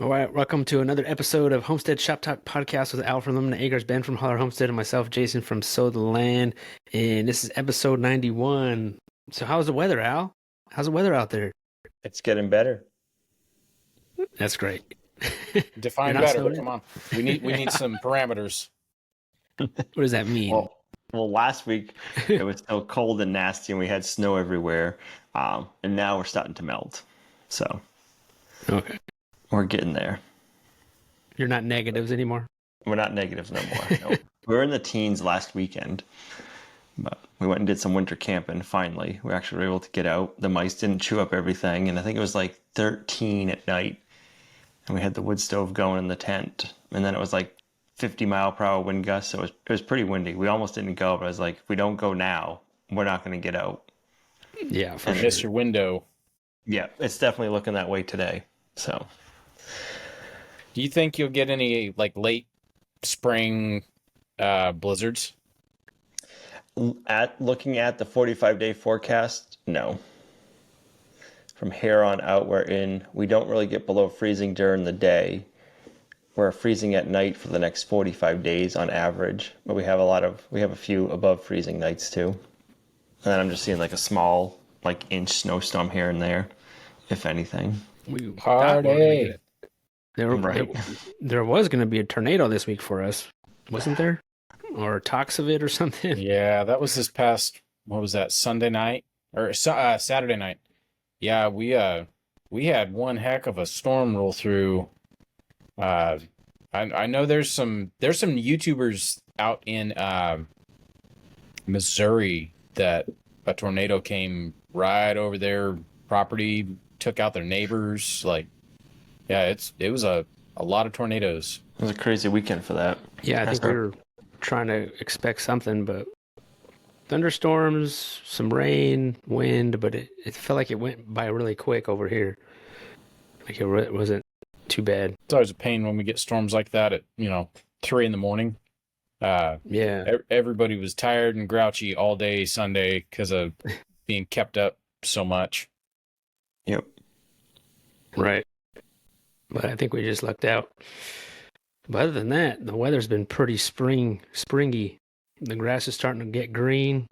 All right, welcome to another episode of Homestead Shop Talk podcast with Al from Lemon Acres, Ben from Holler Homestead, and myself, Jason from Sow the Land. And this is episode 91. So, how's the weather, Al? How's the weather out there? It's getting better. That's great. You're Define not better. snowed Come in? on. We need some parameters. What does that mean? Well, last week it was so cold and nasty, and we had snow everywhere. And now we're starting to melt. So Okay. we're getting there. You're not negatives anymore? We're not negatives no more. Nope. We were in the teens last weekend, but we went and did some winter camping. Finally, we actually were able to get out. The mice didn't chew up everything, and I think it was like 13 at night. And we had the wood stove going in the tent, and then it was like 50-mile-per-hour wind gusts, so it was pretty windy. We almost didn't go, but I was like, if we don't go now, we're not going to get out. Yeah, for Miss sure. your window. Yeah, it's definitely looking that way today. So Do you think you'll get any like late spring blizzards? looking at the 45-day forecast, no. From here on out, we don't really get below freezing during the day. We're freezing at night for the next 45 days on average, but we have a few above freezing nights too. And then I'm just seeing like a small, like inch snowstorm here and there, if anything. We thought Party. we were gonna get it. Right. There was going to be a tornado this week for us, wasn't there? Or talks of it or something? Yeah, that was this past, what was that, Sunday night? Or Saturday night. Yeah, we had one heck of a storm roll through. I know there's some YouTubers out in Missouri that a tornado came right over their property, took out their neighbors. Like, yeah, it was a lot of tornadoes. It was a crazy weekend for that. Yeah, I think we were trying to expect something, but thunderstorms, some rain, wind, but it felt like it went by really quick over here. Like it wasn't too bad. It's always a pain when we get storms like that at 3 a.m. Yeah, Everybody was tired and grouchy all day Sunday because of being kept up so much. Yep. right. But I think we just lucked out. But other than that, the weather's been pretty springy. The grass is starting to get green,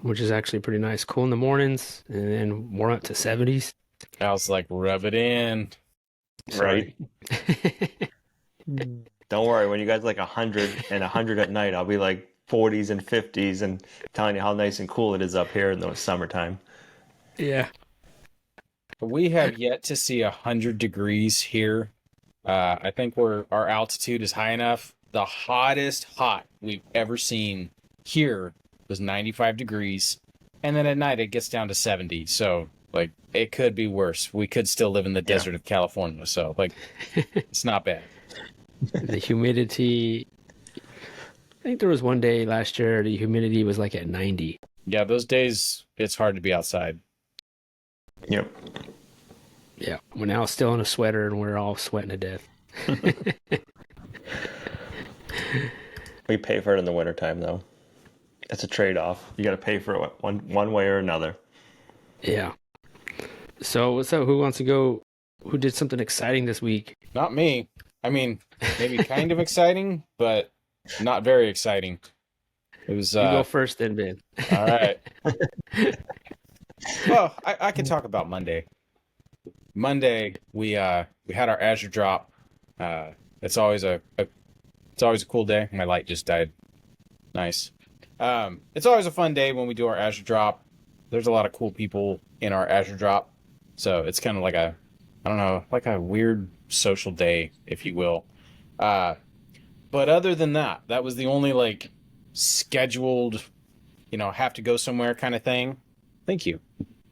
which is actually pretty nice. Cool in the mornings, and then we're up to 70s. I was like, rub it in. Right. Don't worry, when you guys like 100 and 100 at night, I'll be like 40s and 50s and telling you how nice and cool it is up here in the summertime. Yeah. But we have yet to see 100 degrees here. I think our altitude is high enough. The hottest hot we've ever seen here was 95 degrees. And then at night it gets down to 70. So, like, it could be worse. We could still live in the desert of California. So, like, it's not bad. The humidity, I think there was one day last year the humidity was like at 90. Yeah, those days it's hard to be outside. Yep. Yeah. We're now still in a sweater and we're all sweating to death. We pay for it in the wintertime, though. It's a trade-off. You got to pay for it one way or another. Yeah. So what's up? Who wants to go? Who did something exciting this week? Not me. I mean, maybe kind of exciting, but not very exciting. It was You go first then, Ben. all right. Well, I can talk about Monday. Monday we had our Azure drop. It's always a cool day. My light just died. Nice. It's always a fun day when we do our Azure drop. There's a lot of cool people in our Azure drop, so it's kind of like like a weird social day, if you will. But other than that, that was the only like scheduled, have to go somewhere kind of thing. Thank you.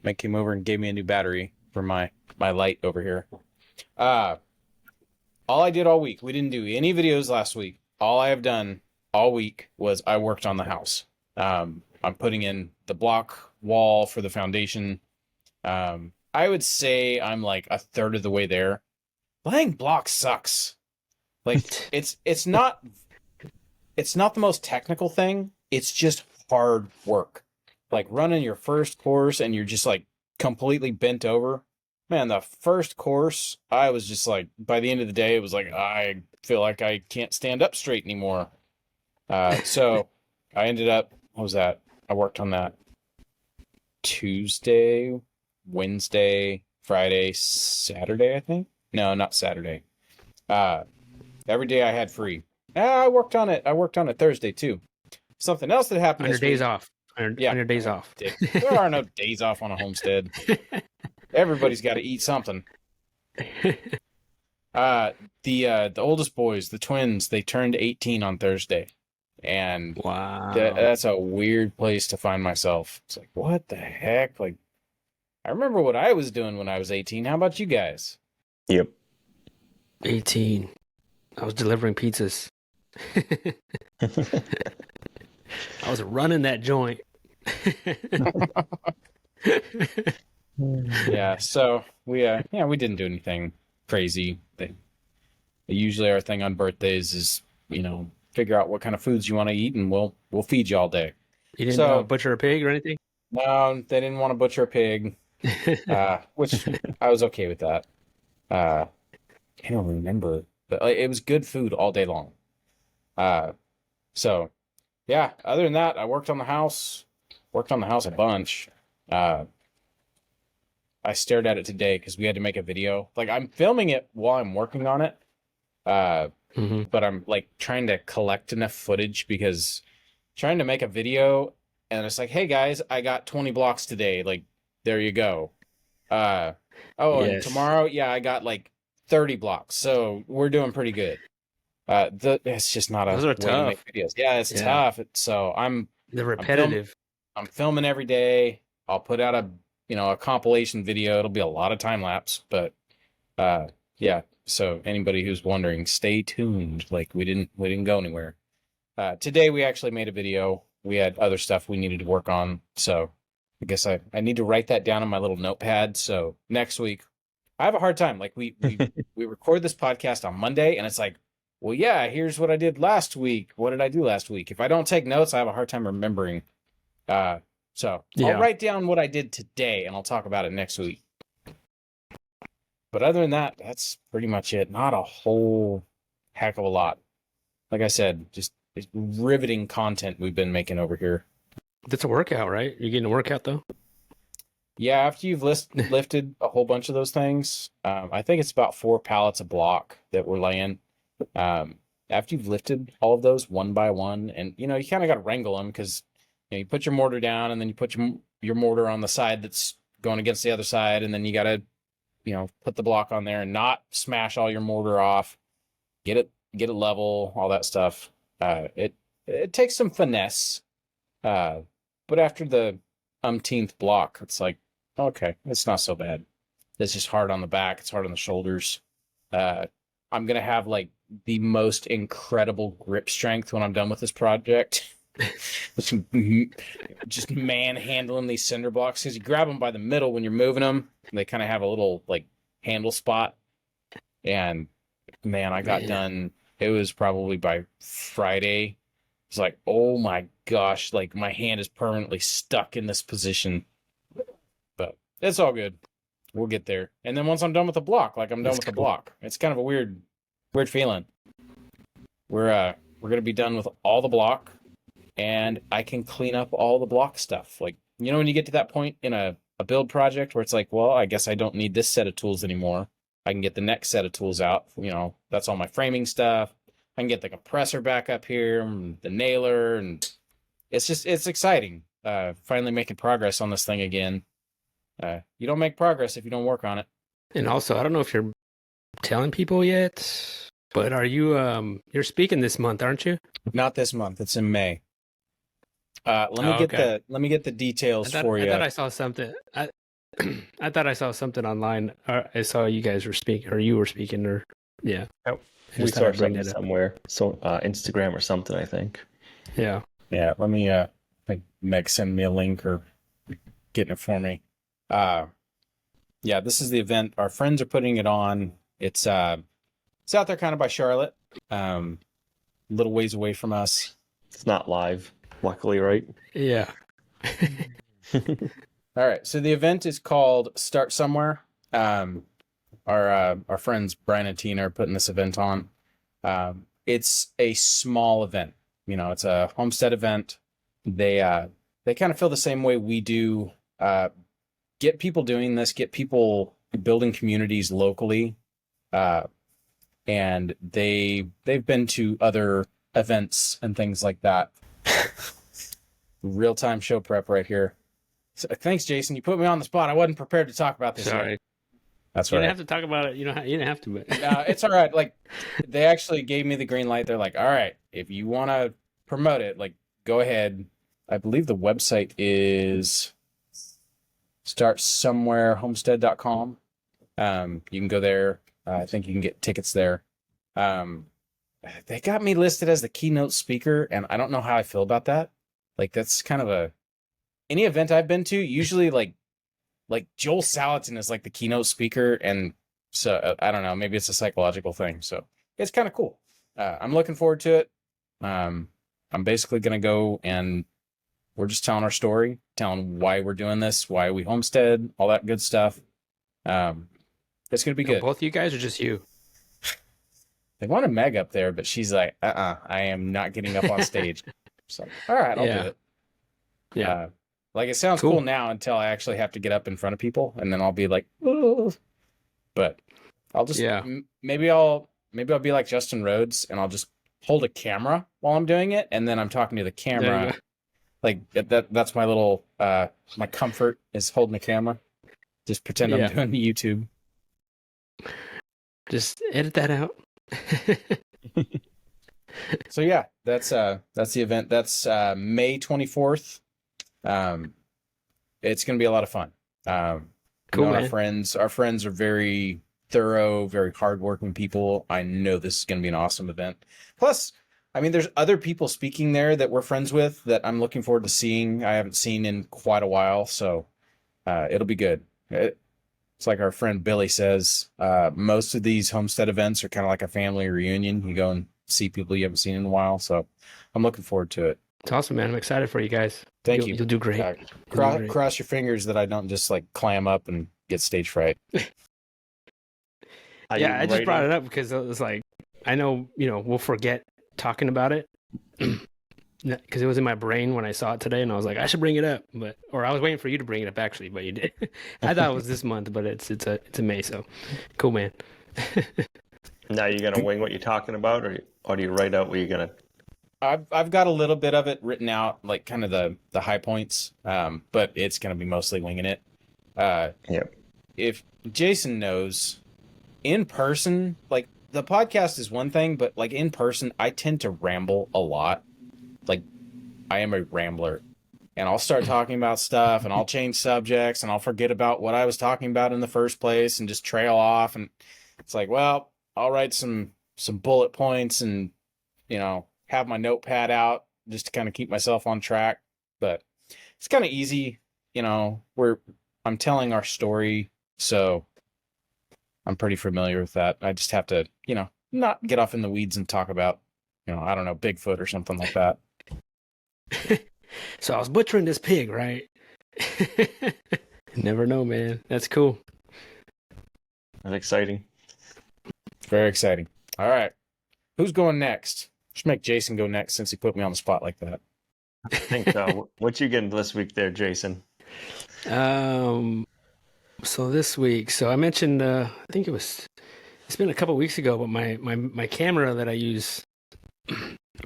Mike came over and gave me a new battery for my light over here. All I did all week, we didn't do any videos last week. All I have done all week was I worked on the house. I'm putting in the block wall for the foundation. I would say I'm like a third of the way there. Laying block sucks. Like it's not the most technical thing. It's just hard work. Like running your first course and you're just like completely bent over. Man, the first course, I was just like, by the end of the day, it was like, I feel like I can't stand up straight anymore. So I ended up, what was that? I worked on that Tuesday, Wednesday, Friday, Saturday, I think. No, not Saturday. Every day I had free. I worked on it. I worked on it Thursday too. Something else that happened On your this days week. off. On Yeah, your days off. there are no days off on a homestead. Everybody's got to eat something. The oldest boys, the twins, they turned 18 on Thursday, and Wow. that's a weird place to find myself. It's like, what the heck? Like, I remember what I was doing when I was 18. How about you guys? Yep. 18. I was delivering pizzas. I was running that joint. Yeah, so we didn't do anything crazy. Usually our thing on birthdays is, figure out what kind of foods you want to eat and we'll feed you all day. You didn't butcher a pig or anything? No, they didn't want to butcher a pig, which I was okay with that. I don't remember, but it was good food all day long. So yeah, other than that, I worked on the house a bunch. I stared at it today because we had to make a video. Like, I'm filming it while I'm working on it. But I'm like trying to collect enough footage because trying to make a video and it's like, hey guys, I got 20 blocks today. Like, there you go. And tomorrow, I got like 30 blocks. So we're doing pretty good. It's just not a way to make videos. Yeah, it's tough. They're repetitive. I'm filming every day. I'll put out a compilation video. It'll be a lot of time lapse, but yeah. So anybody who's wondering, stay tuned. Like, we didn't go anywhere. Today we actually made a video. We had other stuff we needed to work on. So I guess I need to write that down on my little notepad. So next week, I have a hard time. Like, we record this podcast on Monday and it's like, well, yeah, here's what I did last week. What did I do last week? If I don't take notes, I have a hard time remembering. So I'll write down what I did today and I'll talk about it next week. But other than that, that's pretty much it. Not a whole heck of a lot. Like I said, just riveting content we've been making over here. That's a workout, right? You're getting a workout though? Yeah, after you've lifted a whole bunch of those things, I think it's about 4 pallets a block that we're laying. After you've lifted all of those one by one, and you kind of got to wrangle them because you put your mortar down and then you put your mortar on the side that's going against the other side, and then you got to put the block on there and not smash all your mortar off, get it level, all that stuff. It takes some finesse, but after the umpteenth block, it's like, okay, it's not so bad. It's just hard on the back. It's hard on the shoulders. I'm going to have like the most incredible grip strength when I'm done with this project. Just manhandling these cinder blocks because you grab them by the middle when you're moving them. They kind of have a little like handle spot. And man, I got done. It was probably by Friday. It's like, oh my gosh, like my hand is permanently stuck in this position. But it's all good. We'll get there. And then once I'm done with the block, like I'm done with the block. It's kind of a weird feeling. We're gonna be done with all the block, and I can clean up all the block stuff. Like, when you get to that point in a build project where it's like, well, I guess I don't need this set of tools anymore. I can get the next set of tools out. That's all my framing stuff. I can get the compressor back up here, and the nailer, and it's exciting. Finally making progress on this thing again. You don't make progress if you don't work on it. And also, I don't know if you're telling people yet, but are you you're speaking this month, aren't you? Not this month. It's in May. Let me get the details for you. I thought I saw something. I thought I saw something online. I saw you guys were speaking, or you were speaking, or yeah. We saw something somewhere, so Instagram or something, I think. Yeah. Yeah. Let me like Meg send me a link or getting it for me. Yeah, this is the event. Our friends are putting it on. It's out there kind of by Charlotte, a little ways away from us. It's not live, luckily, right? Yeah. All right. So the event is called Start Somewhere. Our friends Brian and Tina are putting this event on. It's a small event. It's a homestead event. They kind of feel the same way we do. Get people doing this, get people building communities locally. And they've been to other events and things like that. Real-time show prep right here. So, thanks, Jason. You put me on the spot. I wasn't prepared to talk about this. Sorry. Yet. That's right. right. You didn't have to talk about it. You didn't have to. But it's all right. Like, they actually gave me the green light. They're like, all right, if you want to promote it, like, go ahead. I believe the website is startsomewherehomestead.com. You can go there. I think you can get tickets there. They got me listed as the keynote speaker, and I don't know how I feel about that. Like, that's kind of any event I've been to, usually like Joel Salatin is like the keynote speaker, and so I don't know, maybe it's a psychological thing. So it's kind of cool. I'm looking forward to it. I'm basically gonna go and we're just telling our story, telling why we're doing this, why we homestead, all that good stuff. It's gonna be good. Both of you guys or just you? They wanted Meg up there, but she's like, I am not getting up on stage. So, all right, I'll do it. Yeah. Like, it sounds cool now until I actually have to get up in front of people, and then I'll be like, oh. But I'll just, maybe I'll be like Justin Rhodes, and I'll just hold a camera while I'm doing it, and then I'm talking to the camera. Like, that's my little, my comfort is holding the camera. Just pretend I'm doing the YouTube. Just edit that out. So yeah, that's the event. That's May 24th. It's gonna be a lot of fun. Cool, man. Our friends are very thorough, very hardworking people. I know this is gonna be an awesome event. Plus, I mean, there's other people speaking there that we're friends with that I'm looking forward to seeing. I haven't seen in quite a while, so it'll be good. It's like our friend Billy says, most of these homestead events are kind of like a family reunion. You go and see people you haven't seen in a while, so I'm looking forward to it. It's awesome, man. I'm excited for you guys. Thank you. You'll do great. Cross your fingers that I don't just like clam up and get stage fright. Yeah, I just brought it up because it was like, I know, we'll forget talking about it because it was in my brain when I saw it today, and I was like, I should bring it up, or I was waiting for you to bring it up actually, but you did. I thought it was this month, but it's a May, so cool, man. Now you're gonna wing what you're talking about, or do you write out what you're gonna? I've got a little bit of it written out, like kind of the high points, but it's gonna be mostly winging it. If Jason knows, in person, like the podcast is one thing, but like in person, I tend to ramble a lot. Like, I am a rambler, and I'll start talking about stuff, and I'll change subjects, and I'll forget about what I was talking about in the first place, and just trail off. And it's like, well, I'll write some bullet points, and have my notepad out just to kind of keep myself on track. But it's kind of easy, I'm telling our story, so I'm pretty familiar with that. I just have to, not get off in the weeds and talk about, I don't know, Bigfoot or something like that. So I was butchering this pig, right? Never know, man. That's cool. That's exciting. Very exciting. All right. Who's going next? Just make Jason go next since he put me on the spot like that. I think so. What you getting this week there, Jason? So this week, I mentioned, I think it's been a couple weeks ago, but my camera that I use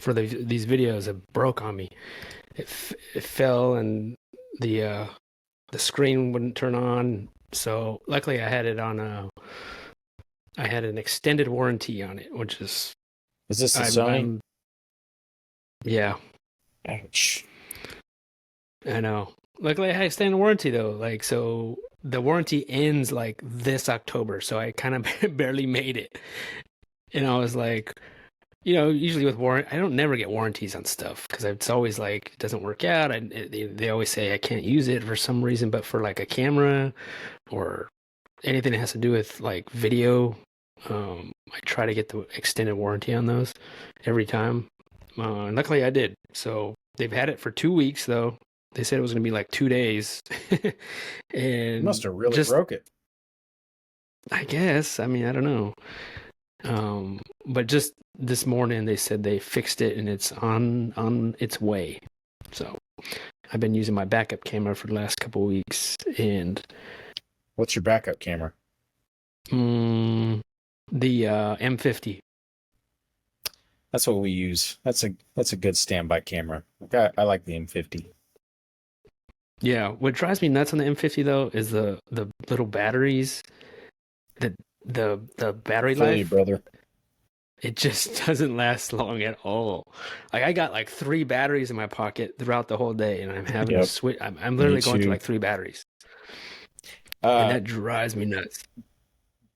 for these videos, it broke on me. It fell, and the screen wouldn't turn on. So luckily I had it on I had an extended warranty on it, which is this a Sony? Yeah. Ouch. I know. Luckily I had extended warranty though. Like, so the warranty ends like this October, so I kind of barely made it. And I was like, usually with warranty, I don't never get warranties on stuff because it's always like it doesn't work out. They always say I can't use it for some reason, but for like a camera or anything that has to do with like video, I try to get the extended warranty on those every time. And luckily I did. So they've had it for 2 weeks though. They said it was going to be like 2 days. And you must have really broke it. I guess. I mean, I don't know. But just this morning they said they fixed it and it's on its way. So I've been using my backup camera for the last couple of weeks, and What's your backup camera? the M50. That's what we use. That's a good standby camera. I like the M50. Yeah, what drives me nuts on the M50 though is the little batteries, the battery Feel you, life. brother. It just doesn't last long at all. Like I got like 3 batteries in my pocket throughout the whole day, and I'm having to Yep. switch. I'm literally going to too. like 3 batteries, and Uh, that drives me nuts.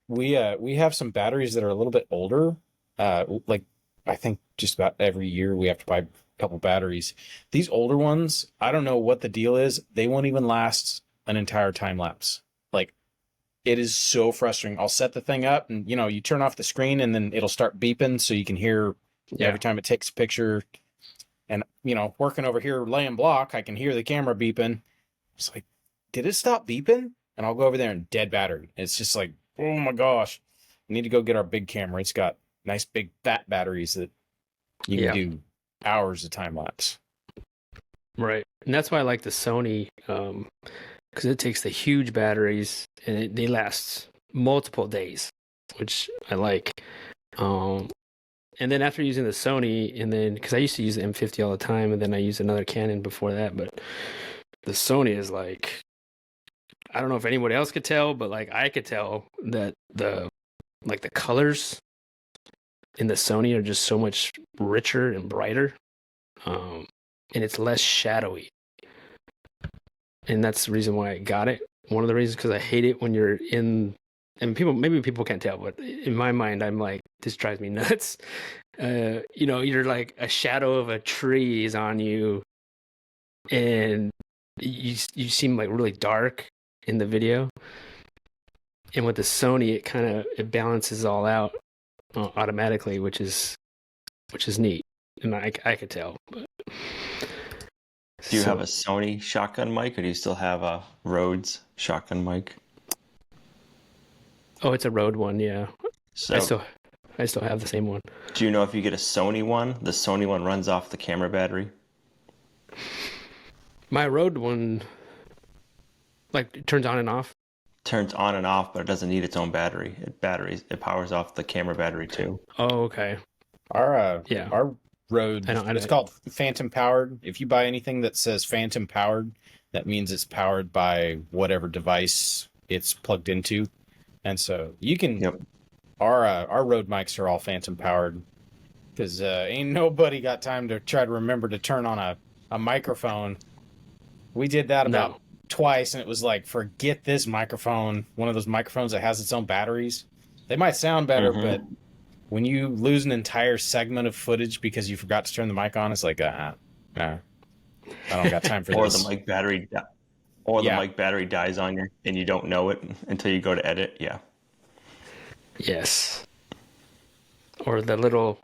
we have some batteries that are a little bit older. Like I think just about every year we have to buy a couple batteries. These older ones, I don't know what the deal is. They won't even last an entire time lapse. Like it is so frustrating. I'll set the thing up and you turn off the screen and then it'll start beeping so you can hear Yeah, every time it takes a picture. And working over here laying block, I can hear the camera beeping. It's like, did it stop beeping? And I'll go over there and dead battery. It's just like, oh my gosh. We need to go get our big camera. It's got nice big fat batteries that you can yeah, do hours of time lapse. right. And that's why I like the Sony, because it takes the huge batteries and they last multiple days, which I like. And then after using the Sony, and then because I used to use the M50 all the time, and then I used another Canon before that, but the Sony is like, I don't know if anybody else could tell, but like I could tell that the colors in the Sony are just so much richer and brighter, and it's less shadowy. And that's the reason why I got it. One of the reasons, because I hate it when you're in, and maybe people can't tell, but in my mind, I'm like, this drives me nuts. You're like a shadow of a tree is on you, and you seem like really dark in the video. And with the Sony, it balances all out automatically, which is neat, and I could tell. But Do you have a Sony shotgun mic, or do you still have a Rhodes shotgun mic? Oh, it's a Rode one, yeah. So I still have the same one. do you know if you get a Sony one, the Sony one runs off the camera battery? My Rode one, like, it turns on and off. Turns on and off, but it doesn't need its own battery. It powers off the camera battery too. Oh, okay. Yeah. Our Rode, I it's called Phantom powered. If you buy anything that says Phantom powered, that means it's powered by whatever device it's plugged into. And so you can, Yep. Our Rode mics are all Phantom powered because ain't nobody got time to try to remember to turn on a microphone. We did that about twice, and it was like, forget this microphone. One of those microphones that has its own batteries. They might sound better, but when you lose an entire segment of footage because you forgot to turn the mic on, it's like, nah, I don't got time for Or this. the mic battery, the mic battery dies on you, and you don't know it until you go to edit. Yeah. Yes. Or the little,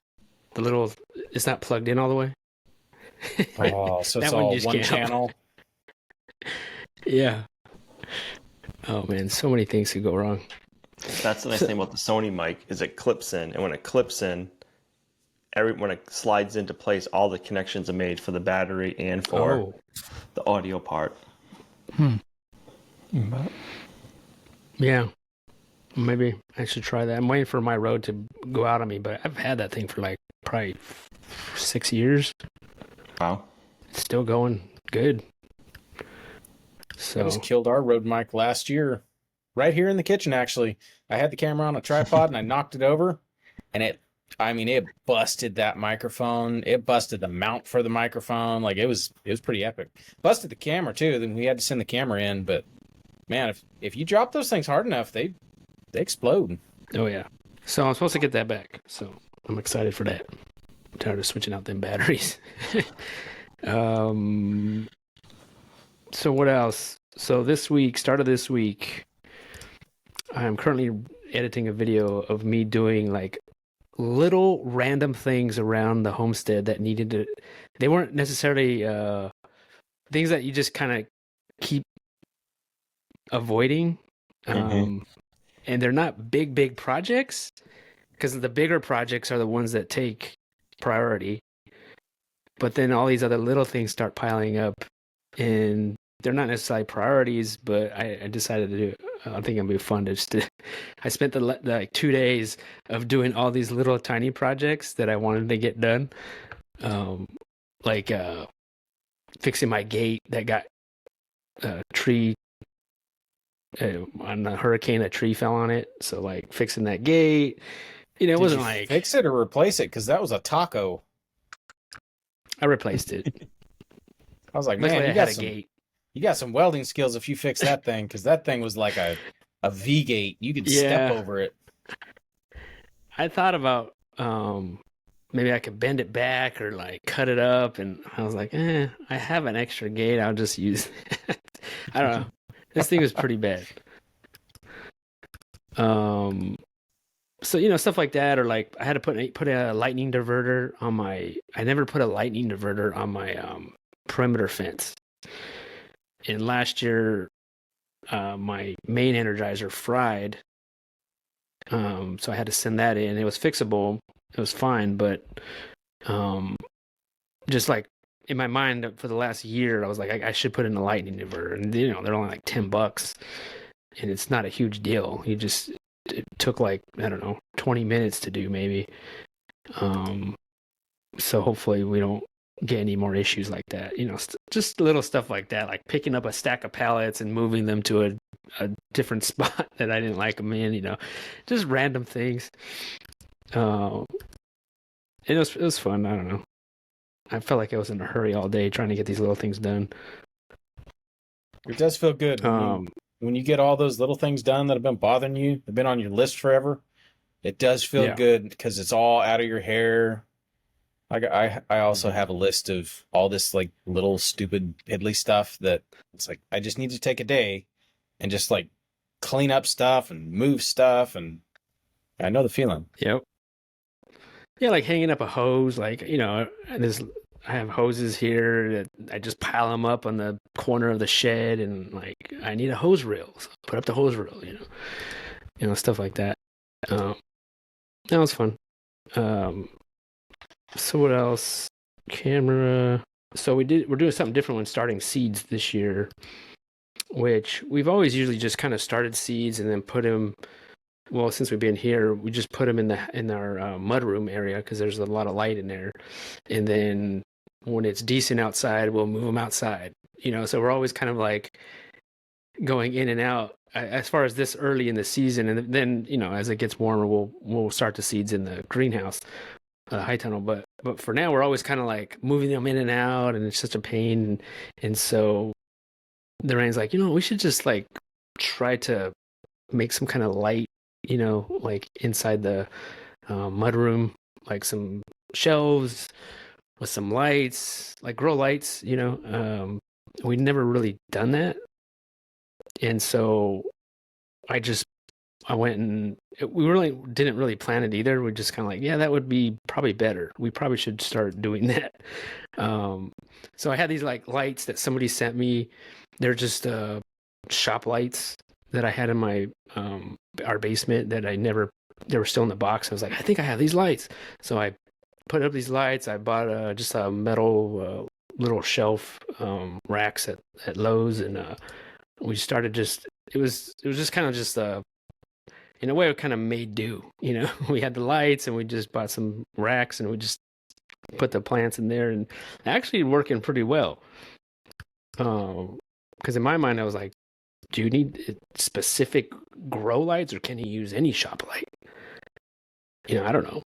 it's not plugged in all the way. Oh, so it's That one all just one can't help. channel. Yeah. Oh man, so many things could go wrong. That's the nice thing about the Sony mic is it clips in, and when it clips in, when it slides into place, all the connections are made for the battery and for the audio part. Yeah. Maybe I should try that. I'm waiting for my Rode to go out on me, but I've had that thing for like probably 6 years. Wow. It's still going good. I So just killed our Rode mic last year, right here in the kitchen. Actually, I had the camera on a tripod and I knocked it over, and it busted that microphone. It busted the mount for the microphone. Like it was pretty epic. Busted the camera too. Then we had to send the camera in. But man, if you drop those things hard enough, they explode. oh yeah. So I'm supposed to get that back. So I'm excited for that. I'm tired of switching out them batteries. So what else? So start of this week, I'm currently editing a video of me doing like little random things around the homestead that they weren't necessarily things that you just kind of keep avoiding. And and they're not big projects, because the bigger projects are the ones that take priority. But then all these other little things start piling up, and they're not necessarily priorities, but I decided to do it. I think it'll be fun to just. I spent the like 2 days of doing all these little tiny projects that I wanted to get done, like fixing my gate that got a tree on a hurricane. A tree fell on it, so like fixing that gate. It Did wasn't you like fix it or replace it, because that was a taco. I replaced it. I was like, Luckily, man, I had a gate. you got some welding skills if you fix that thing, because that thing was like a V gate. You could step over it. I thought about maybe I could bend it back or like cut it up, and I was like, I have an extra gate. I'll just use that. I don't know. This thing was pretty bad. So stuff like that, or like I had to put a lightning diverter on my. I never put a lightning diverter on my perimeter fence. And last year, my main energizer fried, so I had to send that in. It was fixable. It was fine, but just like in my mind for the last year, I was like, I should put in a lightning diverter, and they're only like $10, and it's not a huge deal. It took like, I don't know, 20 minutes to do maybe. So hopefully we don't get any more issues like that. Just little stuff like that, like picking up a stack of pallets and moving them to a different spot that I didn't like them in. Just random things. It was fun. I don't know. I felt like I was in a hurry all day trying to get these little things done. It does feel good when you get all those little things done that have been bothering you, have been on your list forever. It does feel good because it's all out of your hair. I also have a list of all this like little stupid piddly stuff that it's like I just need to take a day and just like clean up stuff and move stuff, and I know the feeling. Yep. Yeah, like hanging up a hose, like I have hoses here that I just pile them up on the corner of the shed, and like I need a hose reel, so put up the hose reel, stuff like that. That was fun. So what else? Camera. So we're doing something different when starting seeds this year, which we've always usually just kind of started seeds and then put them. Well, since we've been here, we just put them in our mudroom area because there's a lot of light in there, and then when it's decent outside, we'll move them outside. So we're always kind of like going in and out as far as this early in the season, and then as it gets warmer, we'll start the seeds in the greenhouse, high tunnel. But for now, we're always kind of like moving them in and out, and it's such a pain. And so the rain's like, we should just like try to make some kind of light, like inside the mudroom, like some shelves with some lights, like grow lights. We'd never really done that, and so I went and we really didn't really plan it either. We just kind of like, yeah, that would be probably better. We probably should start doing that. So I had these like lights that somebody sent me. They're just shop lights that I had in my our basement that they were still in the box. I was like, I think I have these lights. So I put up these lights. I bought just a metal little shelf racks at Lowe's, and we started it was just kind of just in a way, it kind of made do. We had the lights, and we just bought some racks, and we just put the plants in there, and actually working pretty well. Because in my mind, I was like, do you need specific grow lights, or can you use any shop light? I don't know.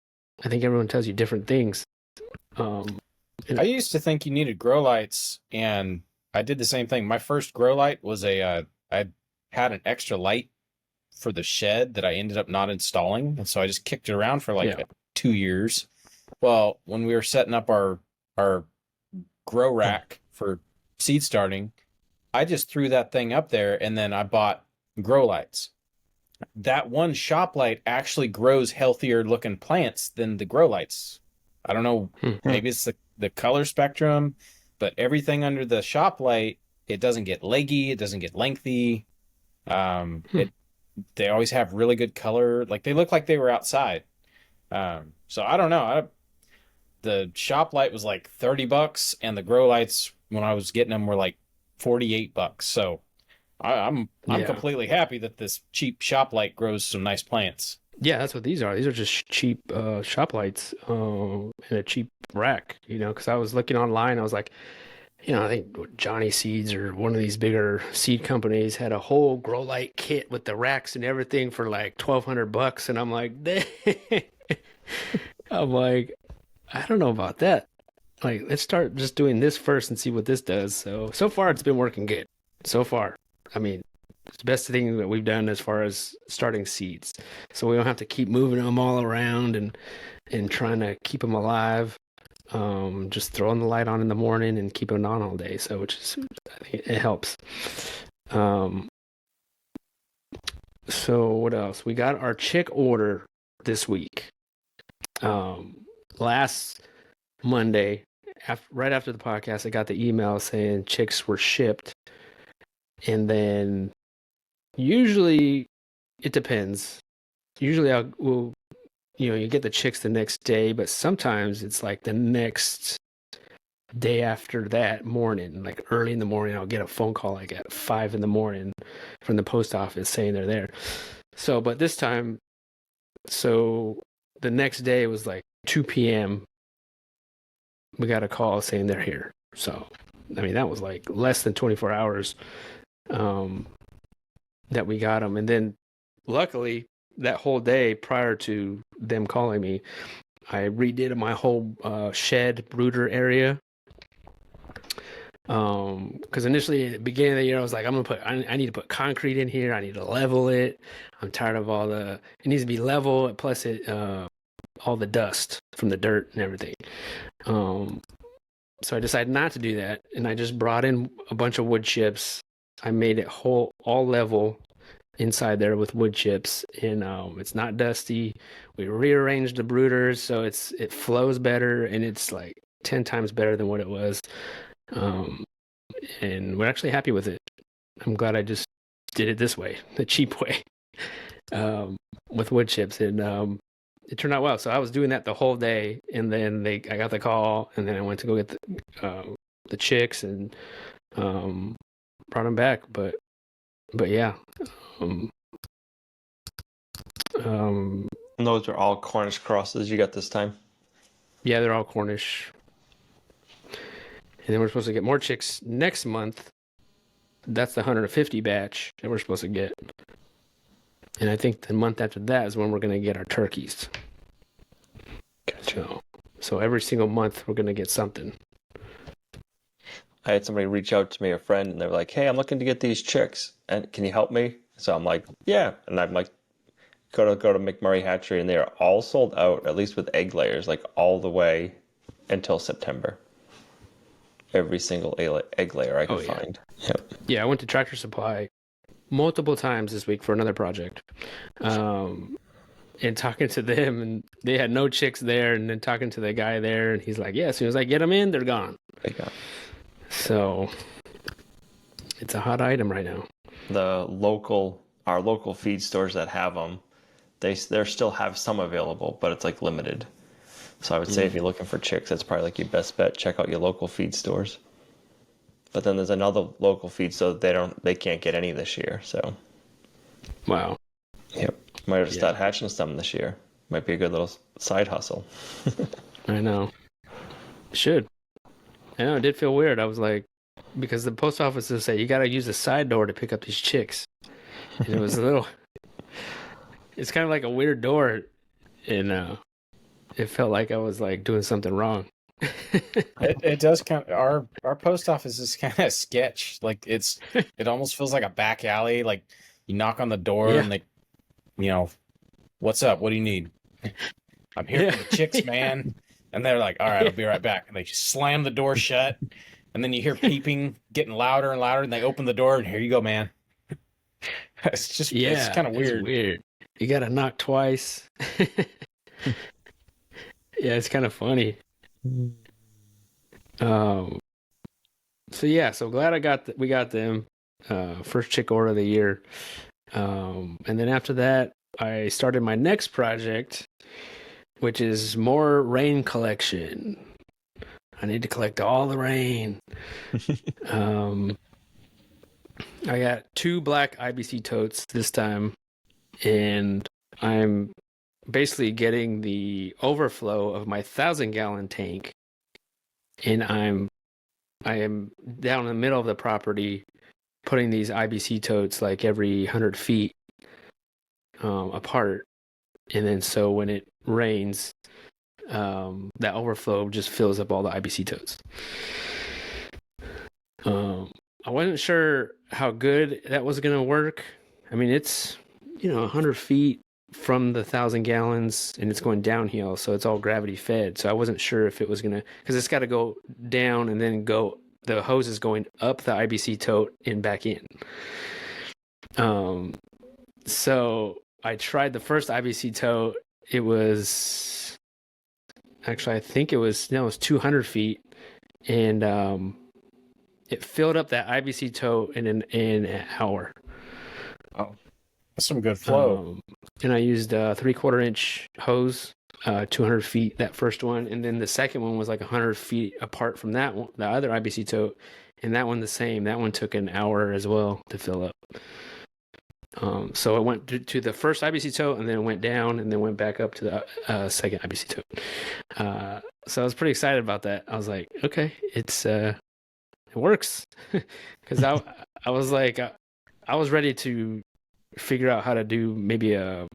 I think everyone tells you different things. I used to think you needed grow lights, and I did the same thing. My first grow light was I had an extra light for the shed that I ended up not installing, and so I just kicked it around for 2 years. Well, when we were setting up our grow rack for seed starting, I just threw that thing up there, and then I bought grow lights. That one shop light actually grows healthier looking plants than the grow lights. I don't know, maybe it's the color spectrum, but everything under the shop light, it doesn't get leggy, it doesn't get lengthy. they always have really good color. Like they look like they were outside. So I don't know. The shop light was like $30, and the grow lights when I was getting them were like $48. So I'm Yeah. completely happy that this cheap shop light grows some nice plants. Yeah, that's what these are. These are just cheap shop lights in a cheap rack, because I was looking online. I was like, I think Johnny Seeds or one of these bigger seed companies had a whole grow light kit with the racks and everything for like $1,200. And I'm like, dang. I'm like, I don't know about that. Like, let's start just doing this first and see what this does. So far it's been working good. So far. I mean, it's the best thing that we've done as far as starting seeds. So we don't have to keep moving them all around and trying to keep them alive. Just throwing the light on in the morning and keeping it on all day. So I think it helps. So what else? We got our chick order this week. Last Monday, right after the podcast, I got the email saying chicks were shipped. And then usually it depends. Usually you get the chicks the next day, but sometimes it's like the next day after that morning, like early in the morning, I'll get a phone call like at 5 in the morning from the post office saying they're there. So, but this time, so the next day was like 2 p.m. We got a call saying they're here. So, I mean, that was like less than 24 hours that we got them. And then luckily, that whole day prior to them calling me, I redid my whole shed brooder area. Because initially at the beginning of the year, I was like, I need to put concrete in here. I need to level it. I'm tired of it needs to be level. Plus all the dust from the dirt and everything. So I decided not to do that. And I just brought in a bunch of wood chips. I made it all level inside there with wood chips, and it's not dusty. We rearranged the brooders so it flows better, and it's like 10 times better than what it was. And we're actually happy with it. I'm glad I just did it this way, the cheap way, with wood chips, and it turned out well. So I was doing that the whole day, and then I got the call, and then I went to go get the chicks and brought them back. But yeah. And those are all Cornish crosses you got this time? Yeah, they're all Cornish. And then we're supposed to get more chicks next month. That's the 150 batch that we're supposed to get. And I think the month after that is when we're going to get our turkeys. Gotcha. So every single month we're going to get something. I had somebody reach out to me, a friend, and they were like, "Hey, I'm looking to get these chicks, and can you help me?" So I'm like, "Yeah," and I'm like, go to McMurray Hatchery, and they are all sold out, at least with egg layers, like all the way until September. Every single egg layer I could find. Yep. Yeah, I went to Tractor Supply multiple times this week for another project, and talking to them, and they had no chicks there, and then talking to the guy there, and he's like, "Yeah, as soon as I get them in, they're gone." So it's a hot item right now. Our local feed stores that have them, they still have some available, but it's like limited. So I would say if you're looking for chicks, that's probably like your best bet. Check out your local feed stores. But then there's another local feed store they can't get any this year. So Wow. Yep. Might have to start hatching some this year. Might be a good little side hustle. I know. Should. I know, it did feel weird. I was like, because the post office will say, you got to use the side door to pick up these chicks. And it was it's kind of like a weird door. And it felt like I was like doing something wrong. It does kind of, our post office is kind of sketch. Like it almost feels like a back alley. Like you knock on the door and they, what's up? What do you need? I'm here for the chicks, man. And they're like, all right, I'll be right back. And they just slam the door shut. And then you hear peeping getting louder and louder. And they open the door and here you go, man. It's just, it's kind of weird. Weird. You got to knock twice. Yeah, it's kind of funny. So glad we got them. First chick order of the year. And then after that, I started my next project, which is more rain collection. I need to collect all the rain. I got 2 black IBC totes this time, and I'm basically getting the overflow of my 1,000-gallon tank, and I am down in the middle of the property putting these IBC totes like every 100 feet apart, and then so when it rains, that overflow just fills up all the IBC totes. I wasn't sure how good that was going to work. I mean, it's 100 feet from the 1,000 gallons, and it's going downhill, so it's all gravity fed. So I wasn't sure if it was gonna, because it's got to go down and then go. The hose is going up the IBC tote and back in. So I tried the first IBC tote. It was actually, I think it was 200 feet, and it filled up that IBC tote in an hour. Oh, that's some good flow. And I used a 3/4 inch hose, 200 feet, that first one. And then the second one was like 100 feet apart from that one, the other IBC tote. And that one the same. That one took an hour as well to fill up. So it went to the first IBC tote, and then it went down, and then went back up to the second IBC tote. So I was pretty excited about that. I was like, okay, it works. Because I was like, I was ready to figure out how to do maybe a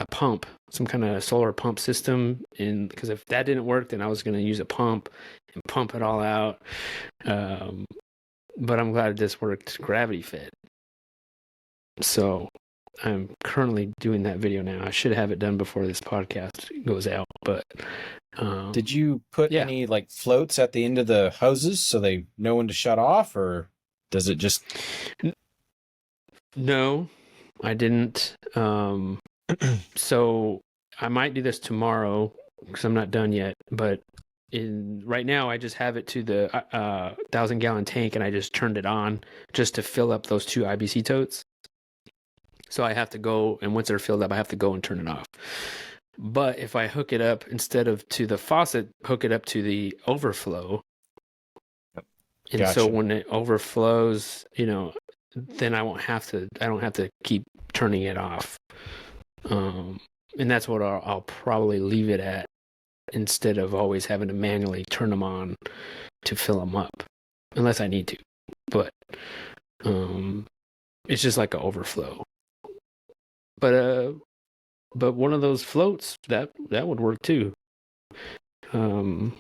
pump, some kind of solar pump system, and because if that didn't work, then I was going to use a pump and pump it all out. But I'm glad this worked gravity fed. So I'm currently doing that video now. I should have it done before this podcast goes out. But did you put any like floats at the end of the hoses so they know when to shut off, or does it just? No, I didn't. So I might do this tomorrow because I'm not done yet. But right now, I just have it to the 1,000-gallon tank, and I just turned it on just to fill up those 2 IBC totes. So I have to go, and once they're filled up, I have to go and turn it off. But if I hook it up instead of to the faucet, hook it up to the overflow. And Gotcha. So when it overflows, then I don't have to keep turning it off. And that's what I'll probably leave it at, instead of always having to manually turn them on to fill them up, unless I need to. But it's just like an overflow. But one of those floats that would work too. And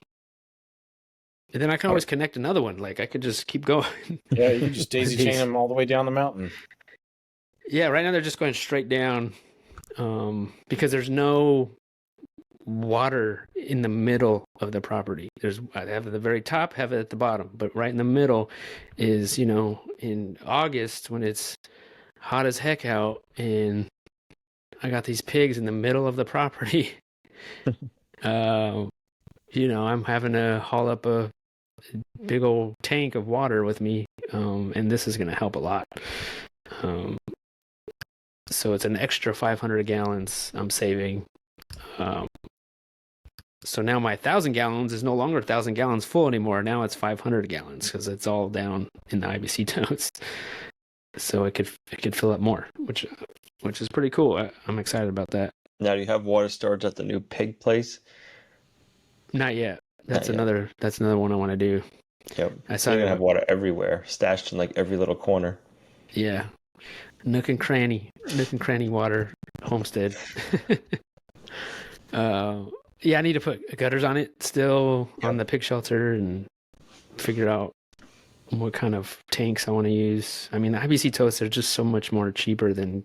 then I can always connect another one. Like I could just keep going. Yeah, you can just daisy chain them all the way down the mountain. Yeah, right now they're just going straight down, because there's no water in the middle of the property. I have at the very top, have it at the bottom, but right in the middle is, in August when it's hot as heck out, and I got these pigs in the middle of the property. I'm having to haul up a big old tank of water with me, and this is going to help a lot. So it's an extra 500 gallons I'm saving. So now my 1,000 gallons is no longer 1,000 gallons full anymore. Now it's 500 gallons because it's all down in the IBC totes. So it could fill up more, which is pretty cool. I'm excited about that. Now, do you have water storage at the new pig place? Not yet. That's another one I want to do. Yep. You're gonna have water everywhere, stashed in like every little corner. Yeah. Nook and cranny water, Homestead. Yeah, I need to put gutters on it still, on the pig shelter, and figure out what kind of tanks I want to use. I mean, the IBC totes are just so much more cheaper than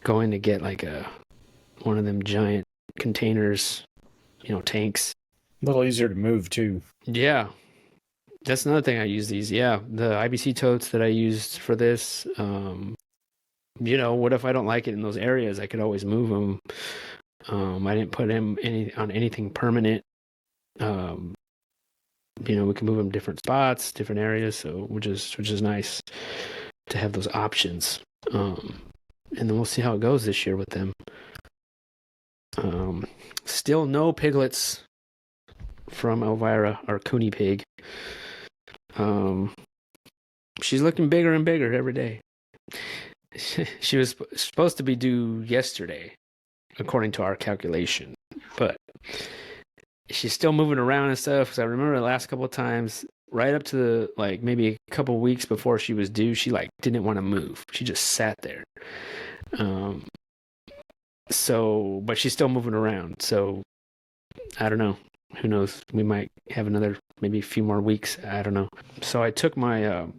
going to get like one of them giant containers, tanks. A little easier to move too. Yeah. That's another thing I use these. Yeah, the IBC totes that I used for this, what if I don't like it in those areas? I could always move them. I didn't put them on anything permanent. We can move them different spots, different areas, so which is nice. to have those options. And then we'll see how it goes this year with them. Still no piglets from Elvira, our Cooney pig. She's looking bigger and bigger every day. She was supposed to be due yesterday, according to our calculation, but she's still moving around and stuff. Because I remember the last couple of times, right up to the, like maybe a couple of weeks before she was due, she like didn't want to move. She just sat there. So, but she's still moving around. So, I don't know. Who knows? We might have another, maybe a few more weeks. I don't know. So I took my,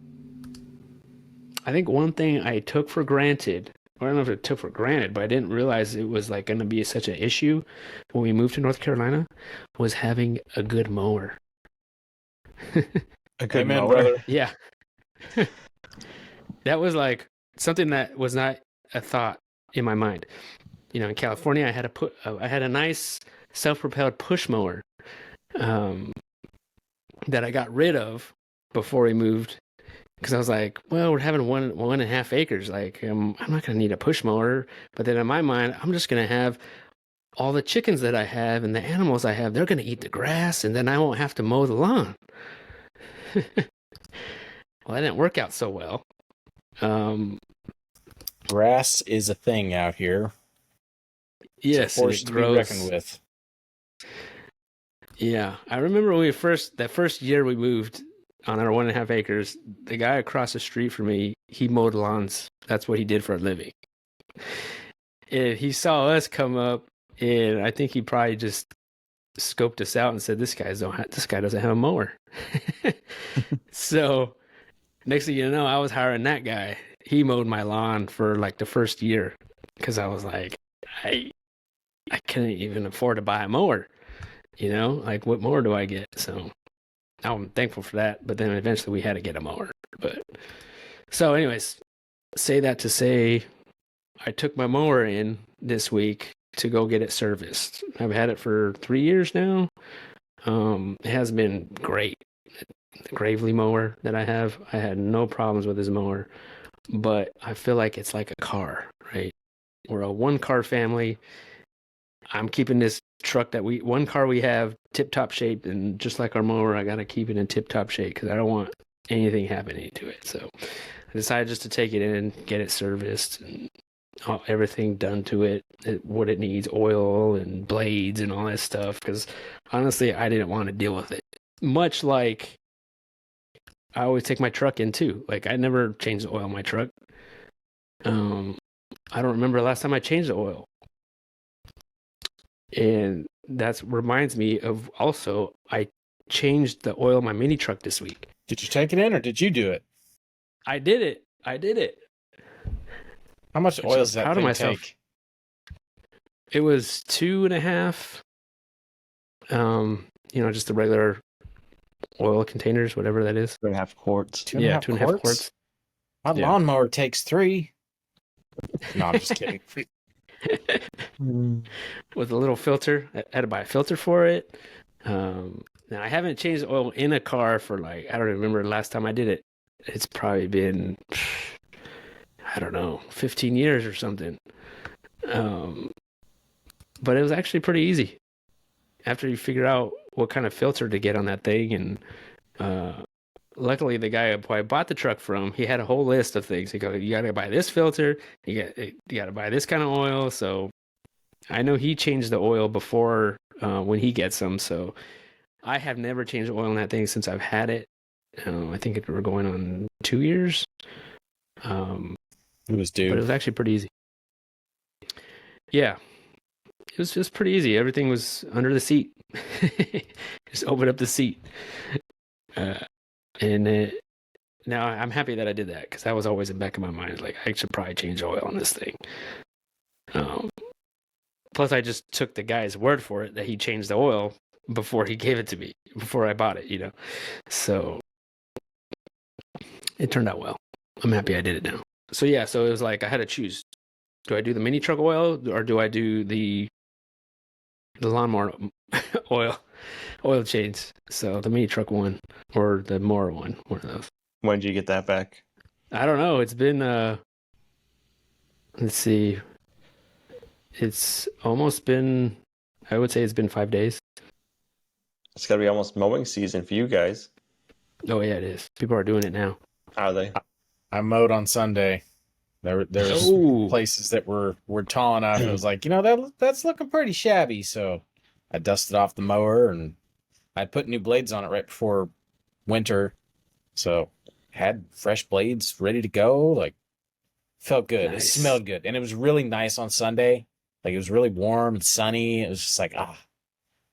I think one thing I took for granted, or I don't know if I took for granted, but I didn't realize it was like going to be such an issue when we moved to North Carolina, was having a good mower. A good Amen, mower. brother. Yeah. That was like something that was not a thought in my mind. You know, in California, I had a nice self-propelled push mower that I got rid of before we moved, because I was like, well, we're having 1.5 acres. Like, I'm not going to need a push mower. But then in my mind, I'm just going to have all the chickens that I have and the animals I have. They're going to eat the grass, and then I won't have to mow the lawn. Well, that didn't work out so well. Grass is a thing out here. Yes, It's a force to be reckoned with. Yeah, I remember when that first year we moved on our 1.5 acres, the guy across the street from me, he mowed lawns. That's what he did for a living. And he saw us come up, and I think he probably just scoped us out and said, this guy doesn't have a mower. So next thing you know, I was hiring that guy. He mowed my lawn for like the first year, because I was like, I couldn't even afford to buy a mower. You know, like, what mower do I get? So I'm thankful for that. But then eventually we had to get a mower. But so anyways, say that to say, I took my mower in this week to go get it serviced. I've had it for 3 years now. It has been great. The Gravely mower that I have, I had no problems with this mower. But I feel like it's like a car, right? We're a one-car family. I'm keeping this truck one car we have tip-top shape, and just like our mower, I got to keep it in tip-top shape because I don't want anything happening to it. So I decided just to take it in, get it serviced, and everything done to it, what it needs, oil and blades and all that stuff, because honestly, I didn't want to deal with it. Much like I always take my truck in too. Like, I never change the oil in my truck. I don't remember the last time I changed the oil. And that reminds me of also, I changed the oil in my mini truck this week. Did you take it in, or did you do it? I did it. How much oil does that thing take? It was 2.5. Just the regular oil containers, whatever that is. 2.5 quarts. 2.5 quarts. My lawnmower takes 3. No, I'm just kidding. With a little filter. I had to buy a filter for it. Now, I haven't changed the oil in a car for I don't remember the last time I did it. It's probably been, I don't know, 15 years or something. But it was actually pretty easy after you figure out what kind of filter to get on that thing. And luckily, the guy who I bought the truck from, he had a whole list of things. He goes, you got to buy this filter. You got to buy this kind of oil. So I know he changed the oil before when he gets them. So I have never changed oil in that thing since I've had it. I think we're going on 2 years. It was due. But it was actually pretty easy. Yeah. It was just pretty easy. Everything was under the seat. Just open up the seat. Now I'm happy that I did that, because that was always in the back of my mind. Like, I should probably change oil on this thing. Plus, I just took the guy's word for it that he changed the oil before he gave it to me, before I bought it, So it turned out well. I'm happy I did it now. So yeah, so it was like I had to choose. Do I do the mini truck oil, or do I do the lawnmower oil change? So the mini truck one or the mower one of those. When did you get that back? I don't know. It's been let's see. It's almost been, I would say it's been 5 days. It's got to be almost mowing season for you guys. Oh yeah, it is. People are doing it now. Are they? I mowed on Sunday. There's Oh, places that were tall enough. It was like, that's looking pretty shabby. So I dusted off the mower and I put new blades on it right before winter. So had fresh blades ready to go. Like felt good. It nice. smelled good. And it was really nice on Sunday. Like it was really warm and sunny. It was just like,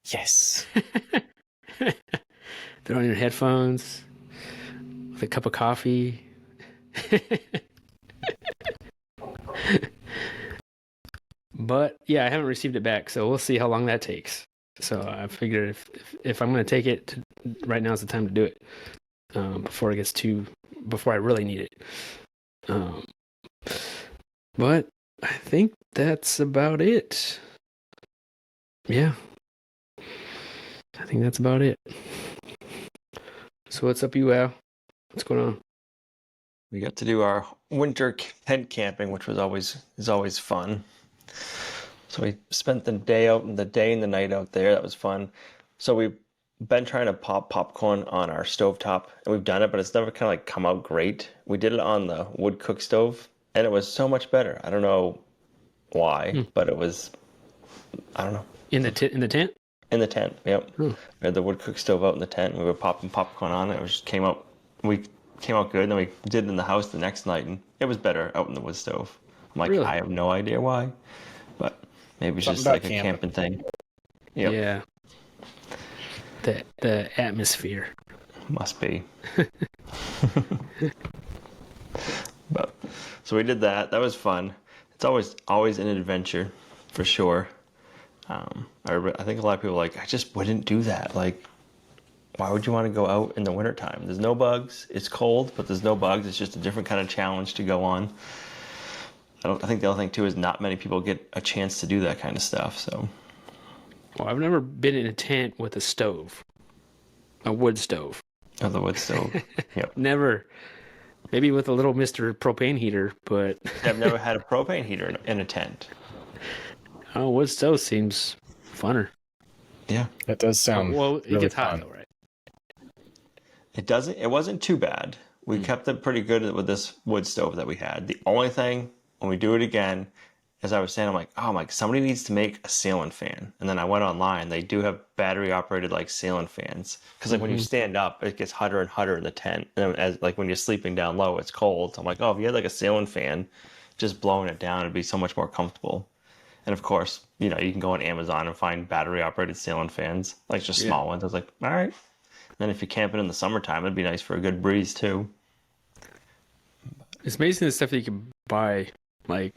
yes. Throw on your headphones with a cup of coffee. But yeah, I haven't received it back, so we'll see how long that takes. So I figured if I'm going to take it, right now is the time to do it before it gets before I really need it. But I think that's about it. Yeah, I think that's about it. So what's up, you Al? What's going on? We got to do our winter tent camping, which is always fun. So we spent the day and the night out there. That was fun. So we've been trying to pop popcorn on our stovetop, and we've done it, but it's never kind of like come out great. We did it on the wood cook stove, and it was so much better. I don't know why, but it was, I don't know. In the tent? In the tent, yep. We had the wood cook stove out in the tent, and we were popping popcorn on it. It just came out good, and then we did it in the house the next night, and it was better out in the wood stove. I'm like, Really? I have no idea why, but maybe it's just like a camping thing. Yep. Yeah. The atmosphere. Must be. But so we did that. That was fun. It's always an adventure, for sure. I think a lot of people are like, I just wouldn't do that. Like, why would you want to go out in the wintertime? There's no bugs. It's cold, but there's no bugs. It's just a different kind of challenge to go on. I think the other thing too is not many people get a chance to do that kind of stuff. So, Well, I've never been in a tent with a stove, a wood stove. oh, the wood stove. Yep. Never. Maybe with a little Mr. Propane heater, but I've never had a propane heater in a tent. oh, wood stove seems funner. Yeah, That does sound Well, it really gets hot fun. though, right? it wasn't too bad. We kept it pretty good with this wood stove that we had. The only thing when we do it again, as I was saying, I'm like, oh my, somebody needs to make a ceiling fan. And then I went online. They do have battery operated like ceiling fans. Because like when you stand up, it gets hotter and hotter in the tent. And as like when you're sleeping down low, it's cold. So I'm like, oh, if you had like a ceiling fan, just blowing it down, it'd be so much more comfortable. And of course, you can go on Amazon and find battery operated ceiling fans, like just small ones. I was like, all right. And then if you're camping in the summertime, it'd be nice for a good breeze too. It's amazing the stuff that you can buy, like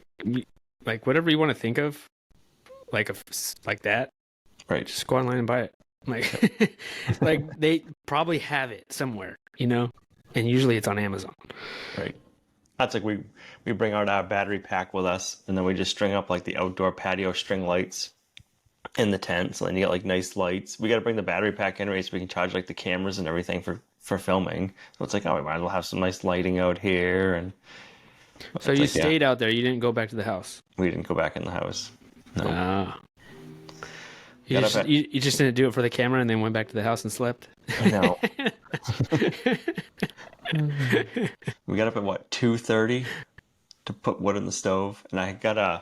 whatever you want to think of, like that. Right. Just go online and buy it. Like, like they probably have it somewhere, and usually it's on Amazon. Right. That's like we bring out our battery pack with us, and then we just string up like the outdoor patio string lights in the tent. So then you get like nice lights. We got to bring the battery pack anyway, so we can charge like the cameras and everything for filming. So it's like, oh, we might as well have some nice lighting out here. And So you stayed out there. You didn't go back to the house. We didn't go back in the house. No. Ah. You just didn't do it for the camera and then went back to the house and slept? No. We got up at what, 2:30 to put wood in the stove, and I got I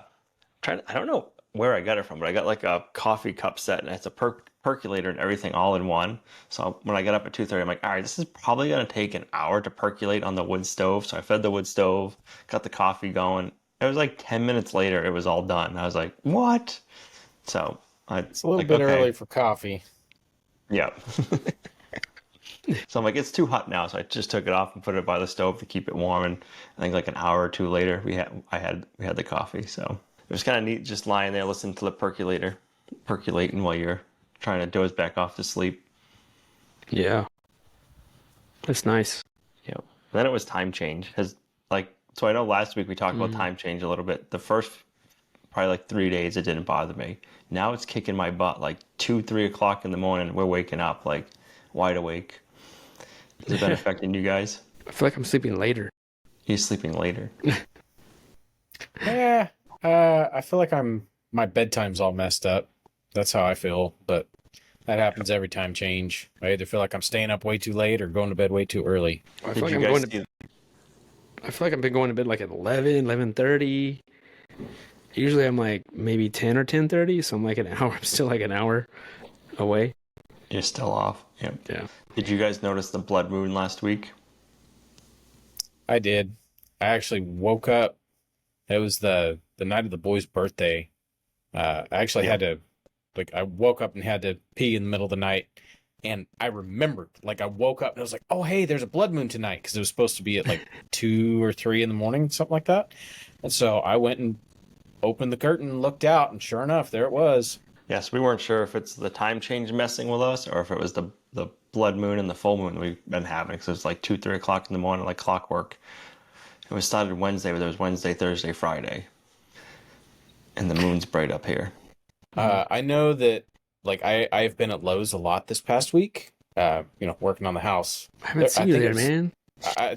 don't know where I got it from, but I got like a coffee cup set, and it's a percolator and everything all in one. So when I got up at 2:30, I'm like, all right, this is probably gonna take an hour to percolate on the wood stove. So I fed the wood stove, got the coffee going. It was like 10 minutes later, it was all done. I was like, what? So It's a little bit early for coffee. Yeah. So I'm like, it's too hot now, so I just took it off and put it by the stove to keep it warm. And I think like an hour or two later, we had the coffee. So it was kind of neat, just lying there listening to the percolator percolating while you're trying to doze back off to sleep. Yeah, that's nice. Yeah. Then it was time change. So I know last week we talked about time change a little bit. The first probably like 3 days, it didn't bother me. Now it's kicking my butt. Like 2-3 o'clock in the morning, we're waking up like wide awake. Has it been affecting you guys? I feel like I'm sleeping later. He's sleeping later. Yeah. I feel like my bedtime's all messed up. That's how I feel, but that happens every time change. I either feel like I'm staying up way too late or going to bed way too early. I feel Did like you I'm guys going see? to. I feel like I've been going to bed like at 11, 11:30. Usually I'm like maybe 10 or 10:30, so I'm like an hour. I'm still like an hour away. You're still off. Yep. Yeah. Did you guys notice the blood moon last week? I did. I actually woke up. It was the night of the boy's birthday. I actually had to, like, I woke up and had to pee in the middle of the night. And I remembered, like, I woke up and I was like, oh, hey, there's a blood moon tonight. Because it was supposed to be at like 2 or 3 in the morning, something like that. And so I went and opened the curtain and looked out. And sure enough, there it was. Yes, we weren't sure if it's the time change messing with us or if it was the blood moon and the full moon we've been having. So it's like 2, 3 o'clock in the morning, like clockwork. It was started Wednesday, but there was Wednesday, Thursday, Friday. And the moon's bright up here. I know that, like, I've been at Lowe's a lot this past week, working on the house. I haven't seen you there, man.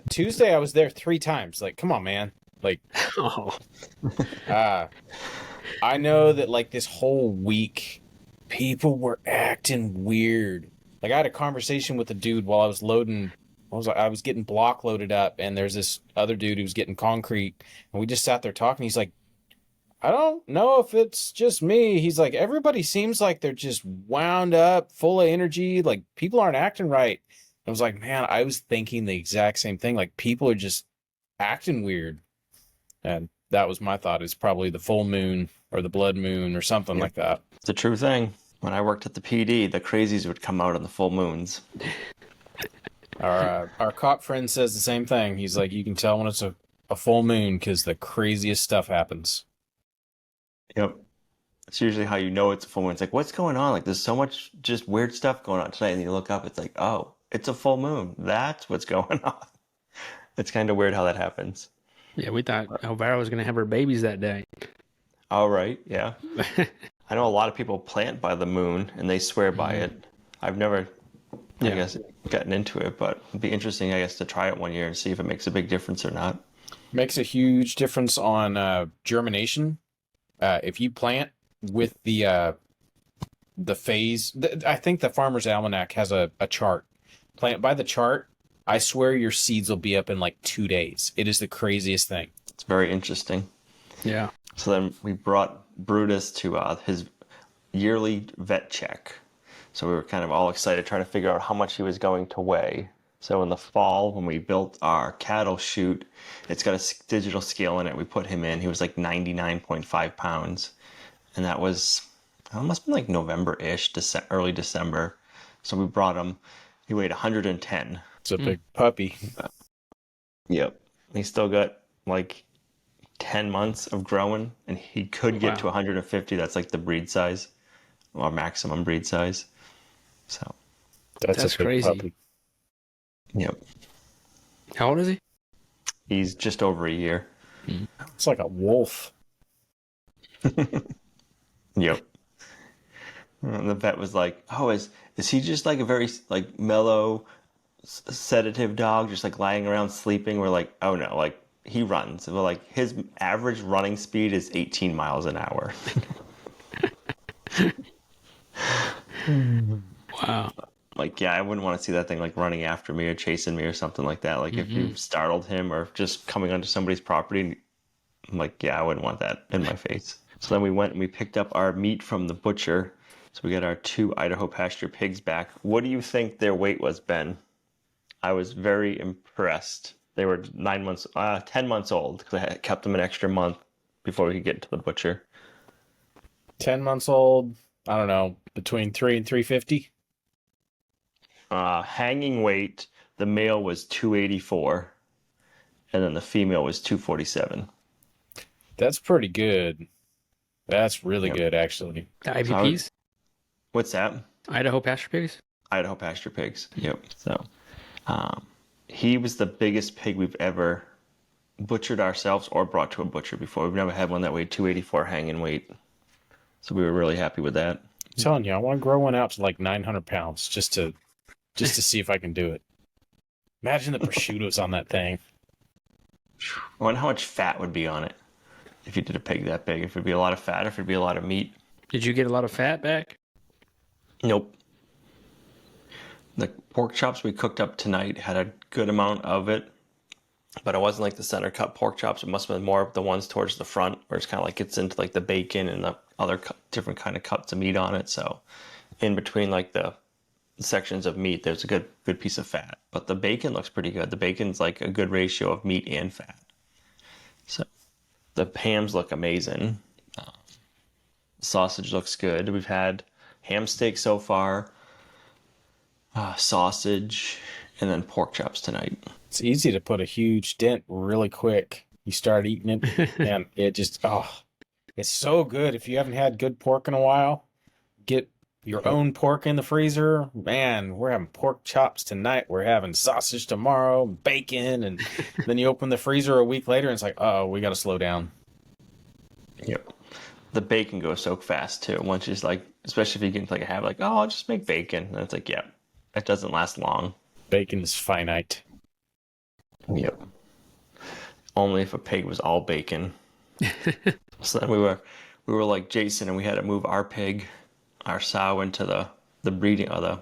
Tuesday, I was there 3 times. Like, come on, man. Like, Oh. I know that, like, this whole week, people were acting weird. Like, I had a conversation with a dude while I was loading. I was getting block loaded up, and there's this other dude who was getting concrete, and we just sat there talking. He's like, I don't know if it's just me. He's like, everybody seems like they're just wound up, full of energy. Like, people aren't acting right. I was like, man, I was thinking the exact same thing. Like, people are just acting weird. And that was my thought. It's probably the full moon or the blood moon or something like that. It's a true thing. When I worked at the PD, the crazies would come out on the full moons. Our cop friend says the same thing. He's like, you can tell when it's a full moon because the craziest stuff happens. Yep. It's usually how you know it's a full moon. It's like, what's going on? Like, there's so much just weird stuff going on tonight. And you look up, it's like, oh, it's a full moon. That's what's going on. It's kind of weird how that happens. Yeah, we thought Elvira was going to have her babies that day. All right. Yeah. I know a lot of people plant by the moon and they swear by it. I've never, I guess, gotten into it, but it'd be interesting, I guess, to try it one year and see if it makes a big difference or not. Makes a huge difference on germination. If you plant with the phase, I think the Farmer's Almanac has a chart. Plant by the chart, I swear your seeds will be up in like 2 days. It is the craziest thing. It's very interesting. Yeah. So then we brought Brutus to his yearly vet check. So we were kind of all excited trying to figure out how much he was going to weigh. So in the fall, when we built our cattle chute, it's got a digital scale in it. We put him in. He was like 99.5 pounds. And that was, it must have been like November-ish, early December. So we brought him. He weighed 110. It's a big puppy. Yep. He's still got like 10 months of growing, and he could get to 150. That's like the breed size, or maximum breed size. So that's crazy. Puppy. Yep. How old is he? He's just over a year. It's like a wolf. Yep. And the vet was like, "Oh, is he just like a very like mellow, sedative dog, just like lying around sleeping?" We're like, "Oh no, like he runs. Well, like his average running speed is 18 miles an hour." Wow. Like, yeah, I wouldn't want to see that thing like running after me or chasing me or something like that. Like if you startled him or just coming onto somebody's property, I'm like, yeah, I wouldn't want that in my face. So then we went and we picked up our meat from the butcher. So we got our 2 Idaho pasture pigs back. What do you think their weight was, Ben? I was very impressed. They were 10 months old because I had kept them an extra month before we could get to the butcher. 10 months old. I don't know, between 3 and 350. Hanging weight, the male was 284, and then the female was 247. That's pretty good. That's really good, actually. The IPPs? What's that? Idaho pasture pigs? Idaho pasture pigs. Yep. So, he was the biggest pig we've ever butchered ourselves or brought to a butcher before. We've never had one that weighed 284 hanging weight. So we were really happy with that. I'm telling you, I want to grow one out to like 900 pounds just to see if I can do it. Imagine the prosciuttos on that thing. I wonder how much fat would be on it if you did a pig that big. If it'd be a lot of fat, if it'd be a lot of meat. Did you get a lot of fat back? Nope. The pork chops we cooked up tonight had a good amount of it, but it wasn't like the center cut pork chops. It must have been more of the ones towards the front, where it's kind of like gets into like the bacon and the other different kind of cuts of meat on it. So in between like the sections of meat, there's a good piece of fat. But the bacon looks pretty good. The bacon's like a good ratio of meat and fat. So the hams look amazing. Sausage looks good. We've had ham steak so far, sausage, and then pork chops tonight. It's easy to put a huge dent really quick. You start eating it, and it just, it's so good. If you haven't had good pork in a while, get your own pork in the freezer. Man, we're having pork chops tonight. We're having sausage tomorrow, bacon, and then you open the freezer a week later, and it's like, oh, we got to slow down. Yep. The bacon goes so fast too. Once it's like, especially if you get like a habit, like, oh, I'll just make bacon. And it's like, yeah, it doesn't last long. Bacon is finite. Yep. Only if a pig was all bacon. So then we were like Jason, and we had to move our pig, our sow, into the breeding or the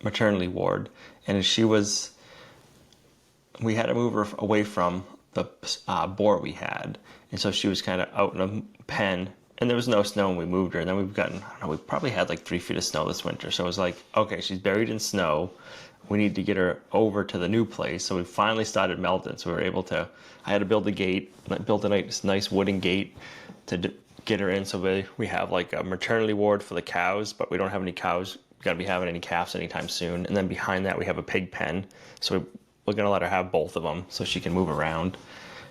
maternity ward, and we had to move her away from the boar we had, and so she was kind of out in a pen, and there was no snow when we moved her. And then I don't know, we probably had like 3 feet of snow this winter, so it was like, okay, she's buried in snow. We need to get her over to the new place. So we finally started melting. So we were able to, I had to build a gate, built a nice wooden gate to get her in. So we have like a maternity ward for the cows, but we don't have any cows. We're going to be having any calves anytime soon. And then behind that, we have a pig pen. So we're going to let her have both of them so she can move around.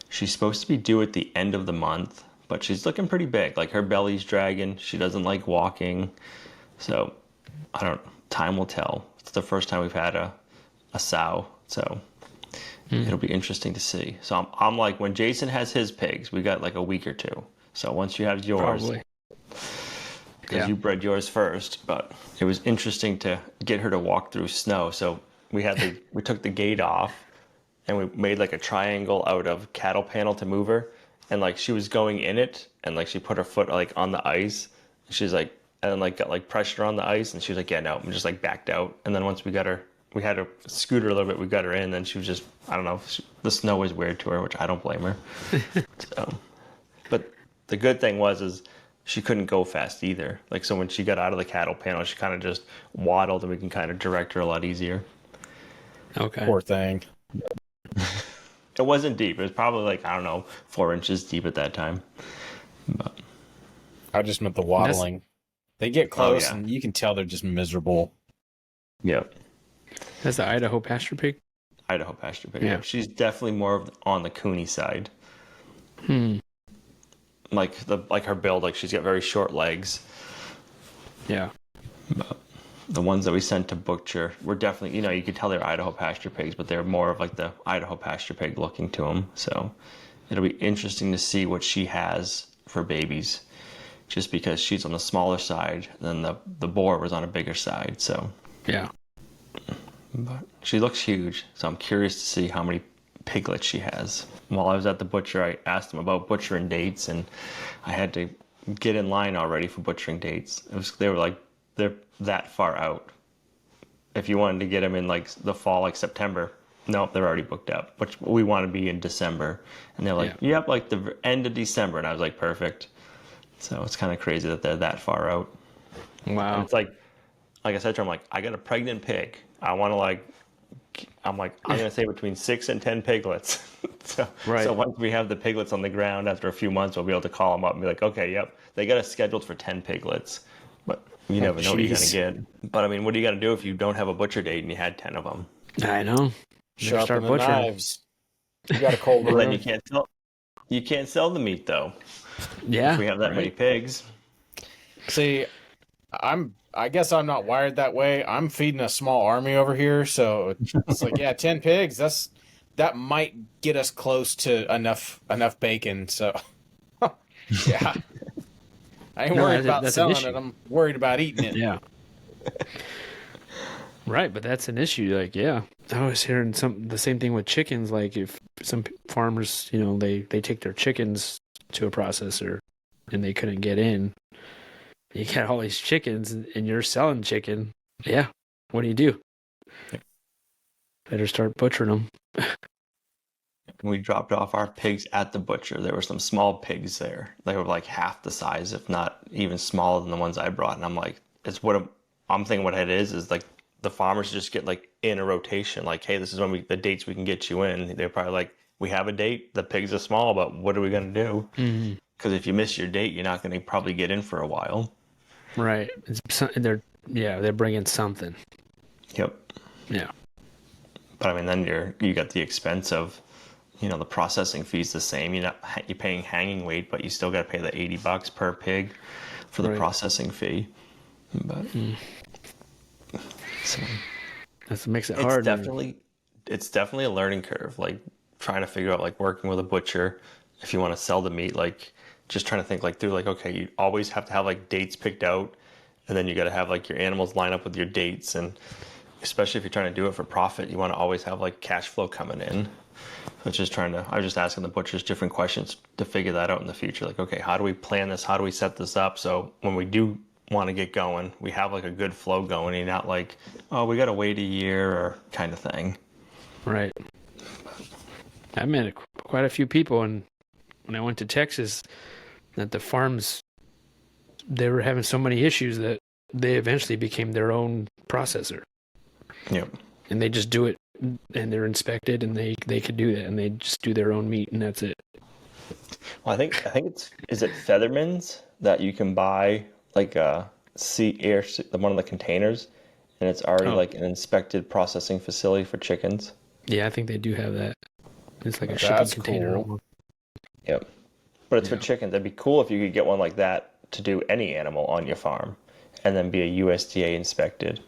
She's supposed to be due at the end of the month, but she's looking pretty big. Like her belly's dragging. She doesn't like walking. So time will tell. It's the first time we've had a sow, so it'll be interesting to see. So I'm like, when Jason has his pigs, we got like a week or two. So once you have yours, because you bred yours first, but it was interesting to get her to walk through snow. So we took the gate off, and we made like a triangle out of cattle panel to move her, and like she was going in it, and like she put her foot like on the ice. She's like, and then like got like pressure on the ice, and she was like, yeah, no, I'm just like backed out. And then once we got her, we had to scoot her a little bit, we got her in, and she was just, I don't know, the snow was weird to her, which I don't blame her. But the good thing is she couldn't go fast either. Like, so when she got out of the cattle panel, she kind of just waddled, and we can kind of direct her a lot easier. Okay. Poor thing. It wasn't deep. It was probably like, I don't know, 4 inches deep at that time. But I just meant the waddling. They get close, and you can tell they're just miserable. Yep. That's the Idaho pasture pig? Idaho pasture pig. Yeah. She's definitely more on the cooney side. Like her build, like she's got very short legs. Yeah. But the ones that we sent to butcher were definitely, you could tell they're Idaho pasture pigs, but they're more of like the Idaho pasture pig looking to them. So it'll be interesting to see what she has for babies, just because she's on the smaller side, than the boar was on a bigger side. So yeah. But she looks huge, so I'm curious to see how many piglets she has. While I was at the butcher, I asked them about butchering dates, and I had to get in line already for butchering dates. They were like, they're that far out. If you wanted to get them in like the fall, like September, no, they're already booked up. But we want to be in December, and they're like, yep, like the end of December, and I was like, perfect. So it's kind of crazy that they're that far out. Wow. And it's like I said to her, I'm like, I got a pregnant pig. I'm going to say between 6 and 10 piglets. So once we have the piglets on the ground after a few months, we'll be able to call them up and be like, okay, yep, they got us scheduled for 10 piglets. But you never know what you're going to get. But I mean, what are you going to do if you don't have a butcher date and you had 10 of them? I know. Sharpen the knives. You got a cold room. Then you can't sell the meat, though. Yeah. If we have that many pigs. See, I guess I'm not wired that way. I'm feeding a small army over here, so it's like, 10 pigs. That might get us close to enough bacon. So, yeah, I ain't worried about selling it. I'm worried about eating it. Yeah. Right, but that's an issue. Like, yeah, I was hearing the same thing with chickens. Like, if some farmers, they take their chickens to a processor and they couldn't get in, you got all these chickens and you're selling chicken. Yeah, what do you do? Better start butchering them. When we dropped off our pigs at the butcher, there were some small pigs there. They were like half the size, if not even smaller than the ones I brought. And I'm like, I'm thinking what it is like the farmers just get like in a rotation. Like, hey, this is the dates we can get you in. They're probably like, we have a date. The pigs are small, but what are we going to do? Mm-hmm. Because if you miss your date, you're not going to probably get in for a while. Right. They're bringing something. Yep. Yeah. But I mean, then you got the expense of, the processing fee's the same. You're paying hanging weight, but you still got to pay the $80 per pig for the processing fee. But so, that makes it hard. It's definitely a learning curve. Like trying to figure out like working with a butcher if you want to sell the meat. Like just trying to think like through like, okay, you always have to have like dates picked out, and then you got to have like your animals line up with your dates, and especially if you're trying to do it for profit, you want to always have like cash flow coming in. I was just asking the butchers different questions to figure that out in the future. Like, okay, how do we plan this? How do we set this up? So when we do want to get going, we have like a good flow going, and not like, oh, we got to wait a year or kind of thing. Right. I met quite a few people, and when I went to Texas, that the farms, they were having so many issues that they eventually became their own processor. Yep. And they just do it, and they're inspected, and they could do that, and they just do their own meat, and that's it. Well, I think is it Featherman's that you can buy like one of the containers, and it's already like an inspected processing facility for chickens. Yeah, I think they do have that. It's like a shipping container. Cool. Yep. But it's for chickens. That'd be cool if you could get one like that to do any animal on your farm, and then be a USDA inspected.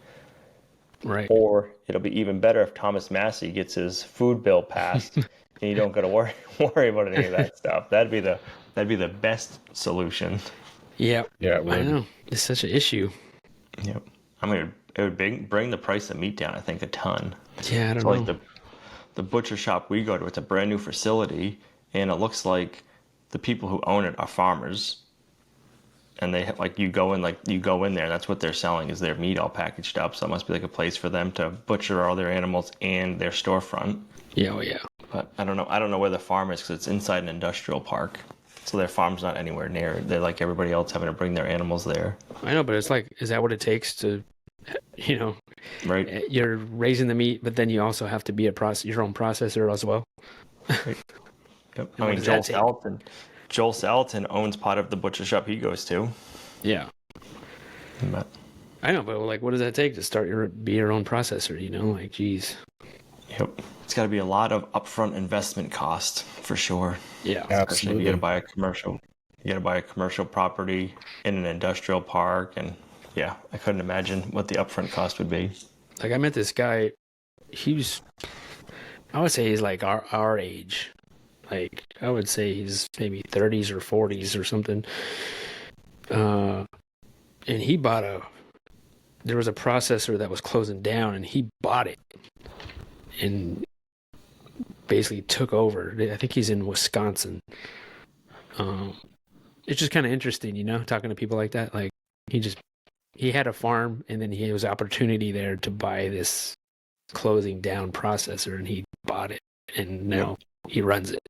Right. Or it'll be even better if Thomas Massey gets his food bill passed and you don't got to worry about any of that stuff. That'd be the best solution. Yeah. Yeah, I know. It's such an issue. Yep. I mean, it would bring the price of meat down, I think, a ton. Yeah, I don't know. Like the butcher shop we go to, it's a brand new facility, and it looks like the people who own it are farmers. And they have, you go in there, and that's what they're selling is their meat all packaged up. So it must be like a place for them to butcher all their animals and their storefront. Yeah, oh yeah. But I don't know where the farm is because it's inside an industrial park. So their farm's not anywhere near it. They're like everybody else having to bring their animals there. I know, but it's like, is that what it takes to, right? You're raising the meat, but then you also have to be your own processor as well. Right. Yep. I mean, Joel Salatin owns part of the butcher shop he goes to. Yeah. But I know, but what does that take to be your own processor? Geez. Yep. It's got to be a lot of upfront investment cost for sure. Yeah. Absolutely. You got to buy a commercial property in an industrial park, and yeah, I couldn't imagine what the upfront cost would be. Like I met this guy, I would say he's like our age. Like I would say he's maybe 30s or 40s or something. And he there was a processor that was closing down, and he bought it and basically took over. I think he's in Wisconsin. It's just kind of interesting, talking to people like that. Like he had a farm, and then he was opportunity there to buy this closing down processor, and he bought it, and now he runs it.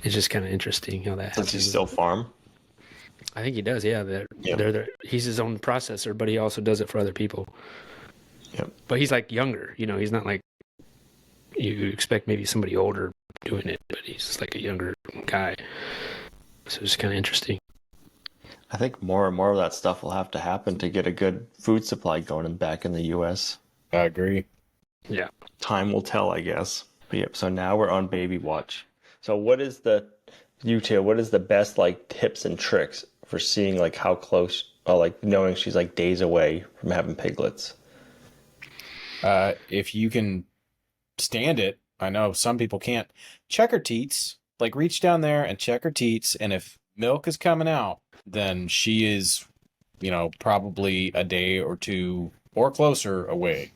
It's just kind of interesting how that happens. Does he still farm? I think he does, yeah. He's his own processor, but he also does it for other people. Yep. But he's younger, he's not like you expect maybe somebody older doing it, but he's just like a younger guy. So it's kind of interesting. I think more and more of that stuff will have to happen to get a good food supply going back in the U.S. I agree. Yeah. Time will tell, I guess. But yep, so now we're on baby watch. So what is the best tips and tricks for seeing how close, or knowing she's days away from having piglets? If you can stand it, I know some people can't, check her teats. Reach down there and check her teats, and if milk is coming out, then she is, probably a day or two or closer away.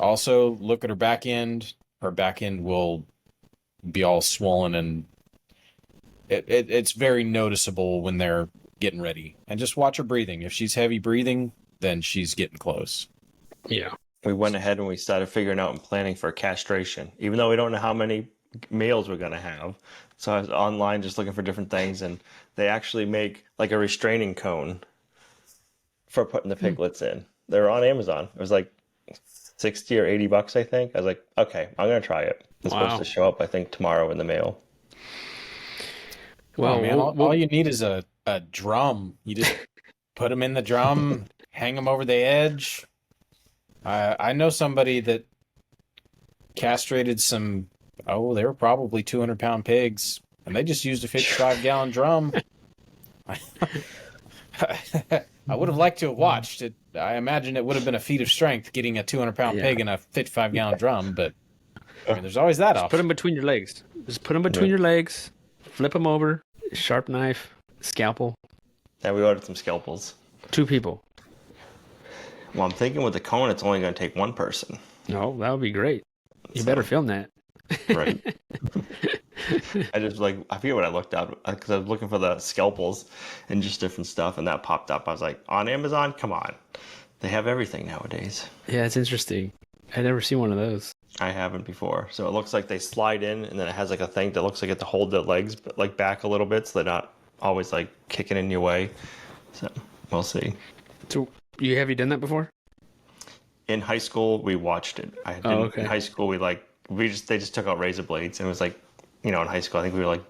Also, look at her back end. Her back end will be all swollen, and it's very noticeable when they're getting ready. And just watch her breathing. If she's heavy breathing, then she's getting close. Yeah. We went ahead and we started figuring out and planning for castration, even though we don't know how many males we're going to have. So I was online just looking for different things, and they actually make like a restraining cone for putting the piglets in. They're on Amazon. It was like 60 or 80 bucks, I think. I was like, okay, I'm going to try it. It's Wow. supposed to show up, I think, tomorrow in the mail. Well, man, all you need is a drum. You just put them in the drum, hang them over the edge. I know somebody that castrated some, they were probably 200-pound pigs, and they just used a 55-gallon drum. I would have liked to have watched it. I imagine it would have been a feat of strength getting a 200-pound pig in a 55-gallon drum, but I mean, there's always that option. Put them between your legs. Just put them between your legs, flip them over, sharp knife, scalpel. Yeah, we ordered some scalpels. 2 people. Well, I'm thinking with the cone, it's only going to take one person. No, that would be great. You better film that. Right. I forget what I looked up because I was looking for the scalpels and just different stuff, and that popped up. I was like, on Amazon? Come on. They have everything nowadays. Yeah, it's interesting. I'd never seen one of those. I haven't before. So it looks like they slide in, and then it has like a thing that looks like it to hold the legs like back a little bit, so they're not always like kicking in your way. So we'll see. So have you done that before? In high school, we watched it. In high school, they just took out razor blades, and it was like, in high school, I think we were like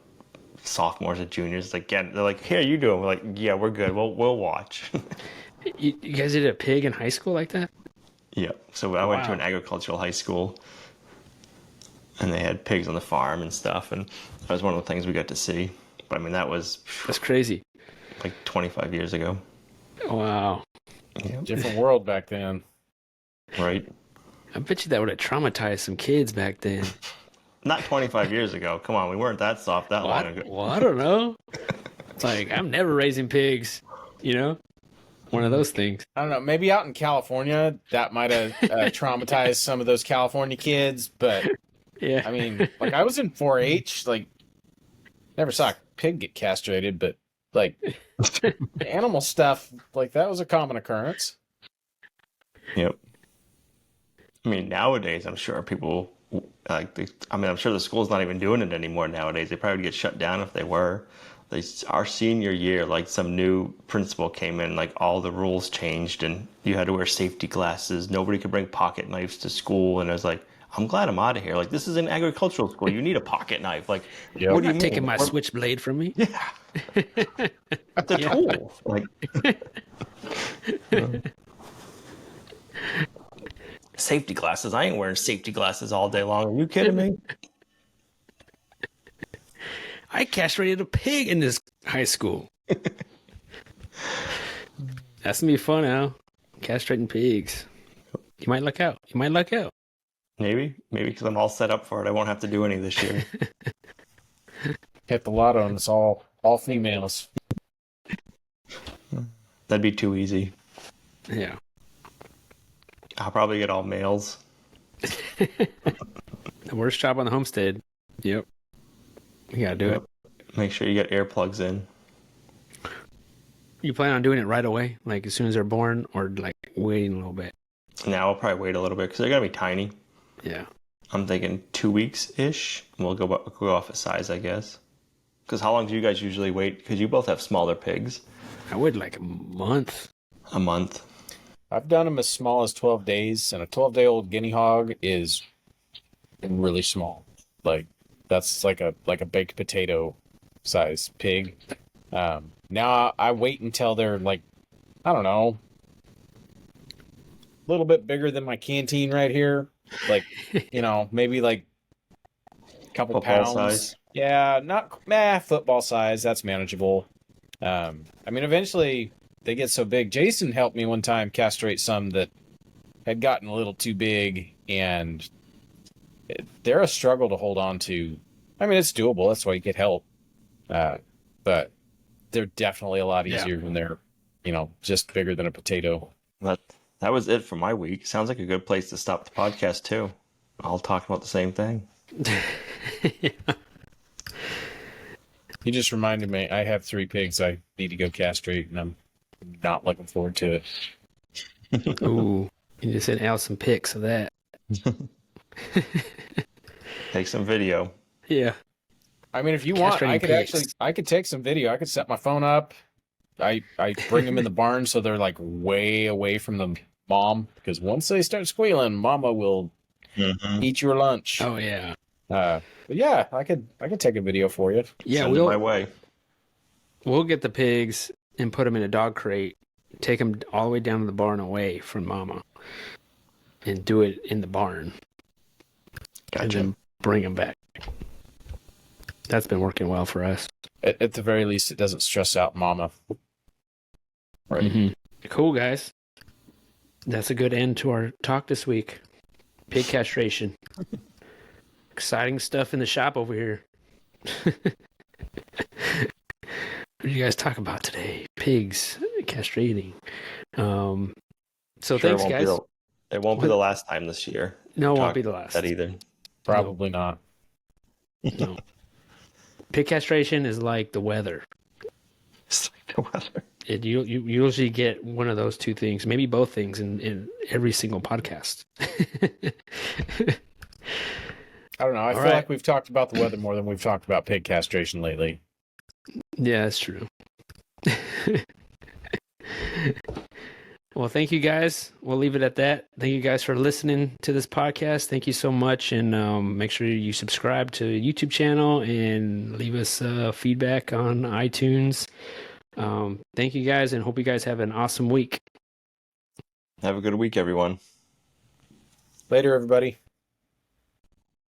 sophomores or juniors. They're like, "Here, you do it." We're like, "Yeah, we're good. We'll watch." You guys did a pig in high school like that? Yeah. So I went to an agricultural high school, and they had pigs on the farm and stuff, and that was one of the things we got to see. But I mean, That's crazy. Like 25 years ago. Wow. Yeah. Different world back then. Right. I bet you that would have traumatized some kids back then. Not 25 years ago. Come on, we weren't that soft that long ago. Well, I don't know. Like, I'm never raising pigs, One of those things. I don't know. Maybe out in California, that might have traumatized some of those California kids. But, Yeah. I mean, like, I was in 4-H. Like, never saw a pig get castrated, but, like, animal stuff, like, that was a common occurrence. Yep. I mean, nowadays, I'm sure people I'm sure the school's not even doing it anymore nowadays. They probably would get shut down if they were. Our senior year, like some new principal came in, like all the rules changed, and you had to wear safety glasses. Nobody could bring pocket knives to school, and I was like, I'm glad I'm out of here. Like, this is an agricultural school. You need a pocket knife. Like, What are you taking my switchblade from me? Yeah. That's a tool. Like. Safety glasses. I ain't wearing safety glasses all day long. Are you kidding me? I castrated a pig in this high school. That's gonna be fun, Al. Castrating pigs. You might luck out. Maybe because I'm all set up for it. I won't have to do any this year. Hit the lotto, and it's all females. That'd be too easy. Yeah. I'll probably get all males. The worst job on the homestead. Yep. You gotta do it. Make sure you get earplugs in. You plan on doing it right away? Like as soon as they're born, or like waiting a little bit? Now I'll probably wait a little bit because they're gonna be tiny. Yeah. I'm thinking 2 weeks-ish. We'll go off of size, I guess. Because how long do you guys usually wait? Because you both have smaller pigs. I would like a month. A month. I've done them as small as 12 days, and a 12-day-old guinea hog is really small. Like, that's like a baked potato size pig. Now I wait until they're like, I don't know, a little bit bigger than my canteen right here. Like, maybe like a couple Football pounds. size. Yeah, football size. That's manageable. I mean, eventually they get so big. Jason helped me one time castrate some that had gotten a little too big, and they're a struggle to hold on to. I mean, it's doable. That's why you get help. But they're definitely a lot easier when they're, just bigger than a potato. that was it for my week. Sounds like a good place to stop the podcast too. I'll talk about the same thing. Yeah. You just reminded me, I have 3 pigs I need to go castrate, and I'm not looking forward to it. Ooh, you just sent Al some pics of that. Take some video. Yeah. I mean, if you want, I could take some video. I could set my phone up. I bring them in the barn so they're like way away from the mom, because once they start squealing, mama will eat your lunch. Oh yeah. But yeah, I could take a video for you. Yeah, Send it my way. We'll get the pigs and put them in a dog crate, take them all the way down to the barn away from mama, and do it in the barn. Gotcha. And then bring them back. That's been working well for us. At the very least, it doesn't stress out mama. Right. Mm-hmm. Cool, guys. That's a good end to our talk this week. Pig castration. Exciting stuff in the shop over here. What did you guys talk about today? Pigs castrating. So thanks, guys. It won't be the last time this year. No, it won't be the last. That either. Probably not. No. Pig castration is like the weather. It's like the weather. You usually get one of those 2 things, maybe both things in every single podcast. I don't know. I feel like we've talked about the weather more than we've talked about pig castration lately. Yeah, that's true. Well, thank you guys. We'll leave it at that. Thank you guys for listening to this podcast. Thank you so much. And make sure you subscribe to the YouTube channel and leave us feedback on iTunes. Thank you guys, and hope you guys have an awesome week. Have a good week, everyone. Later, everybody.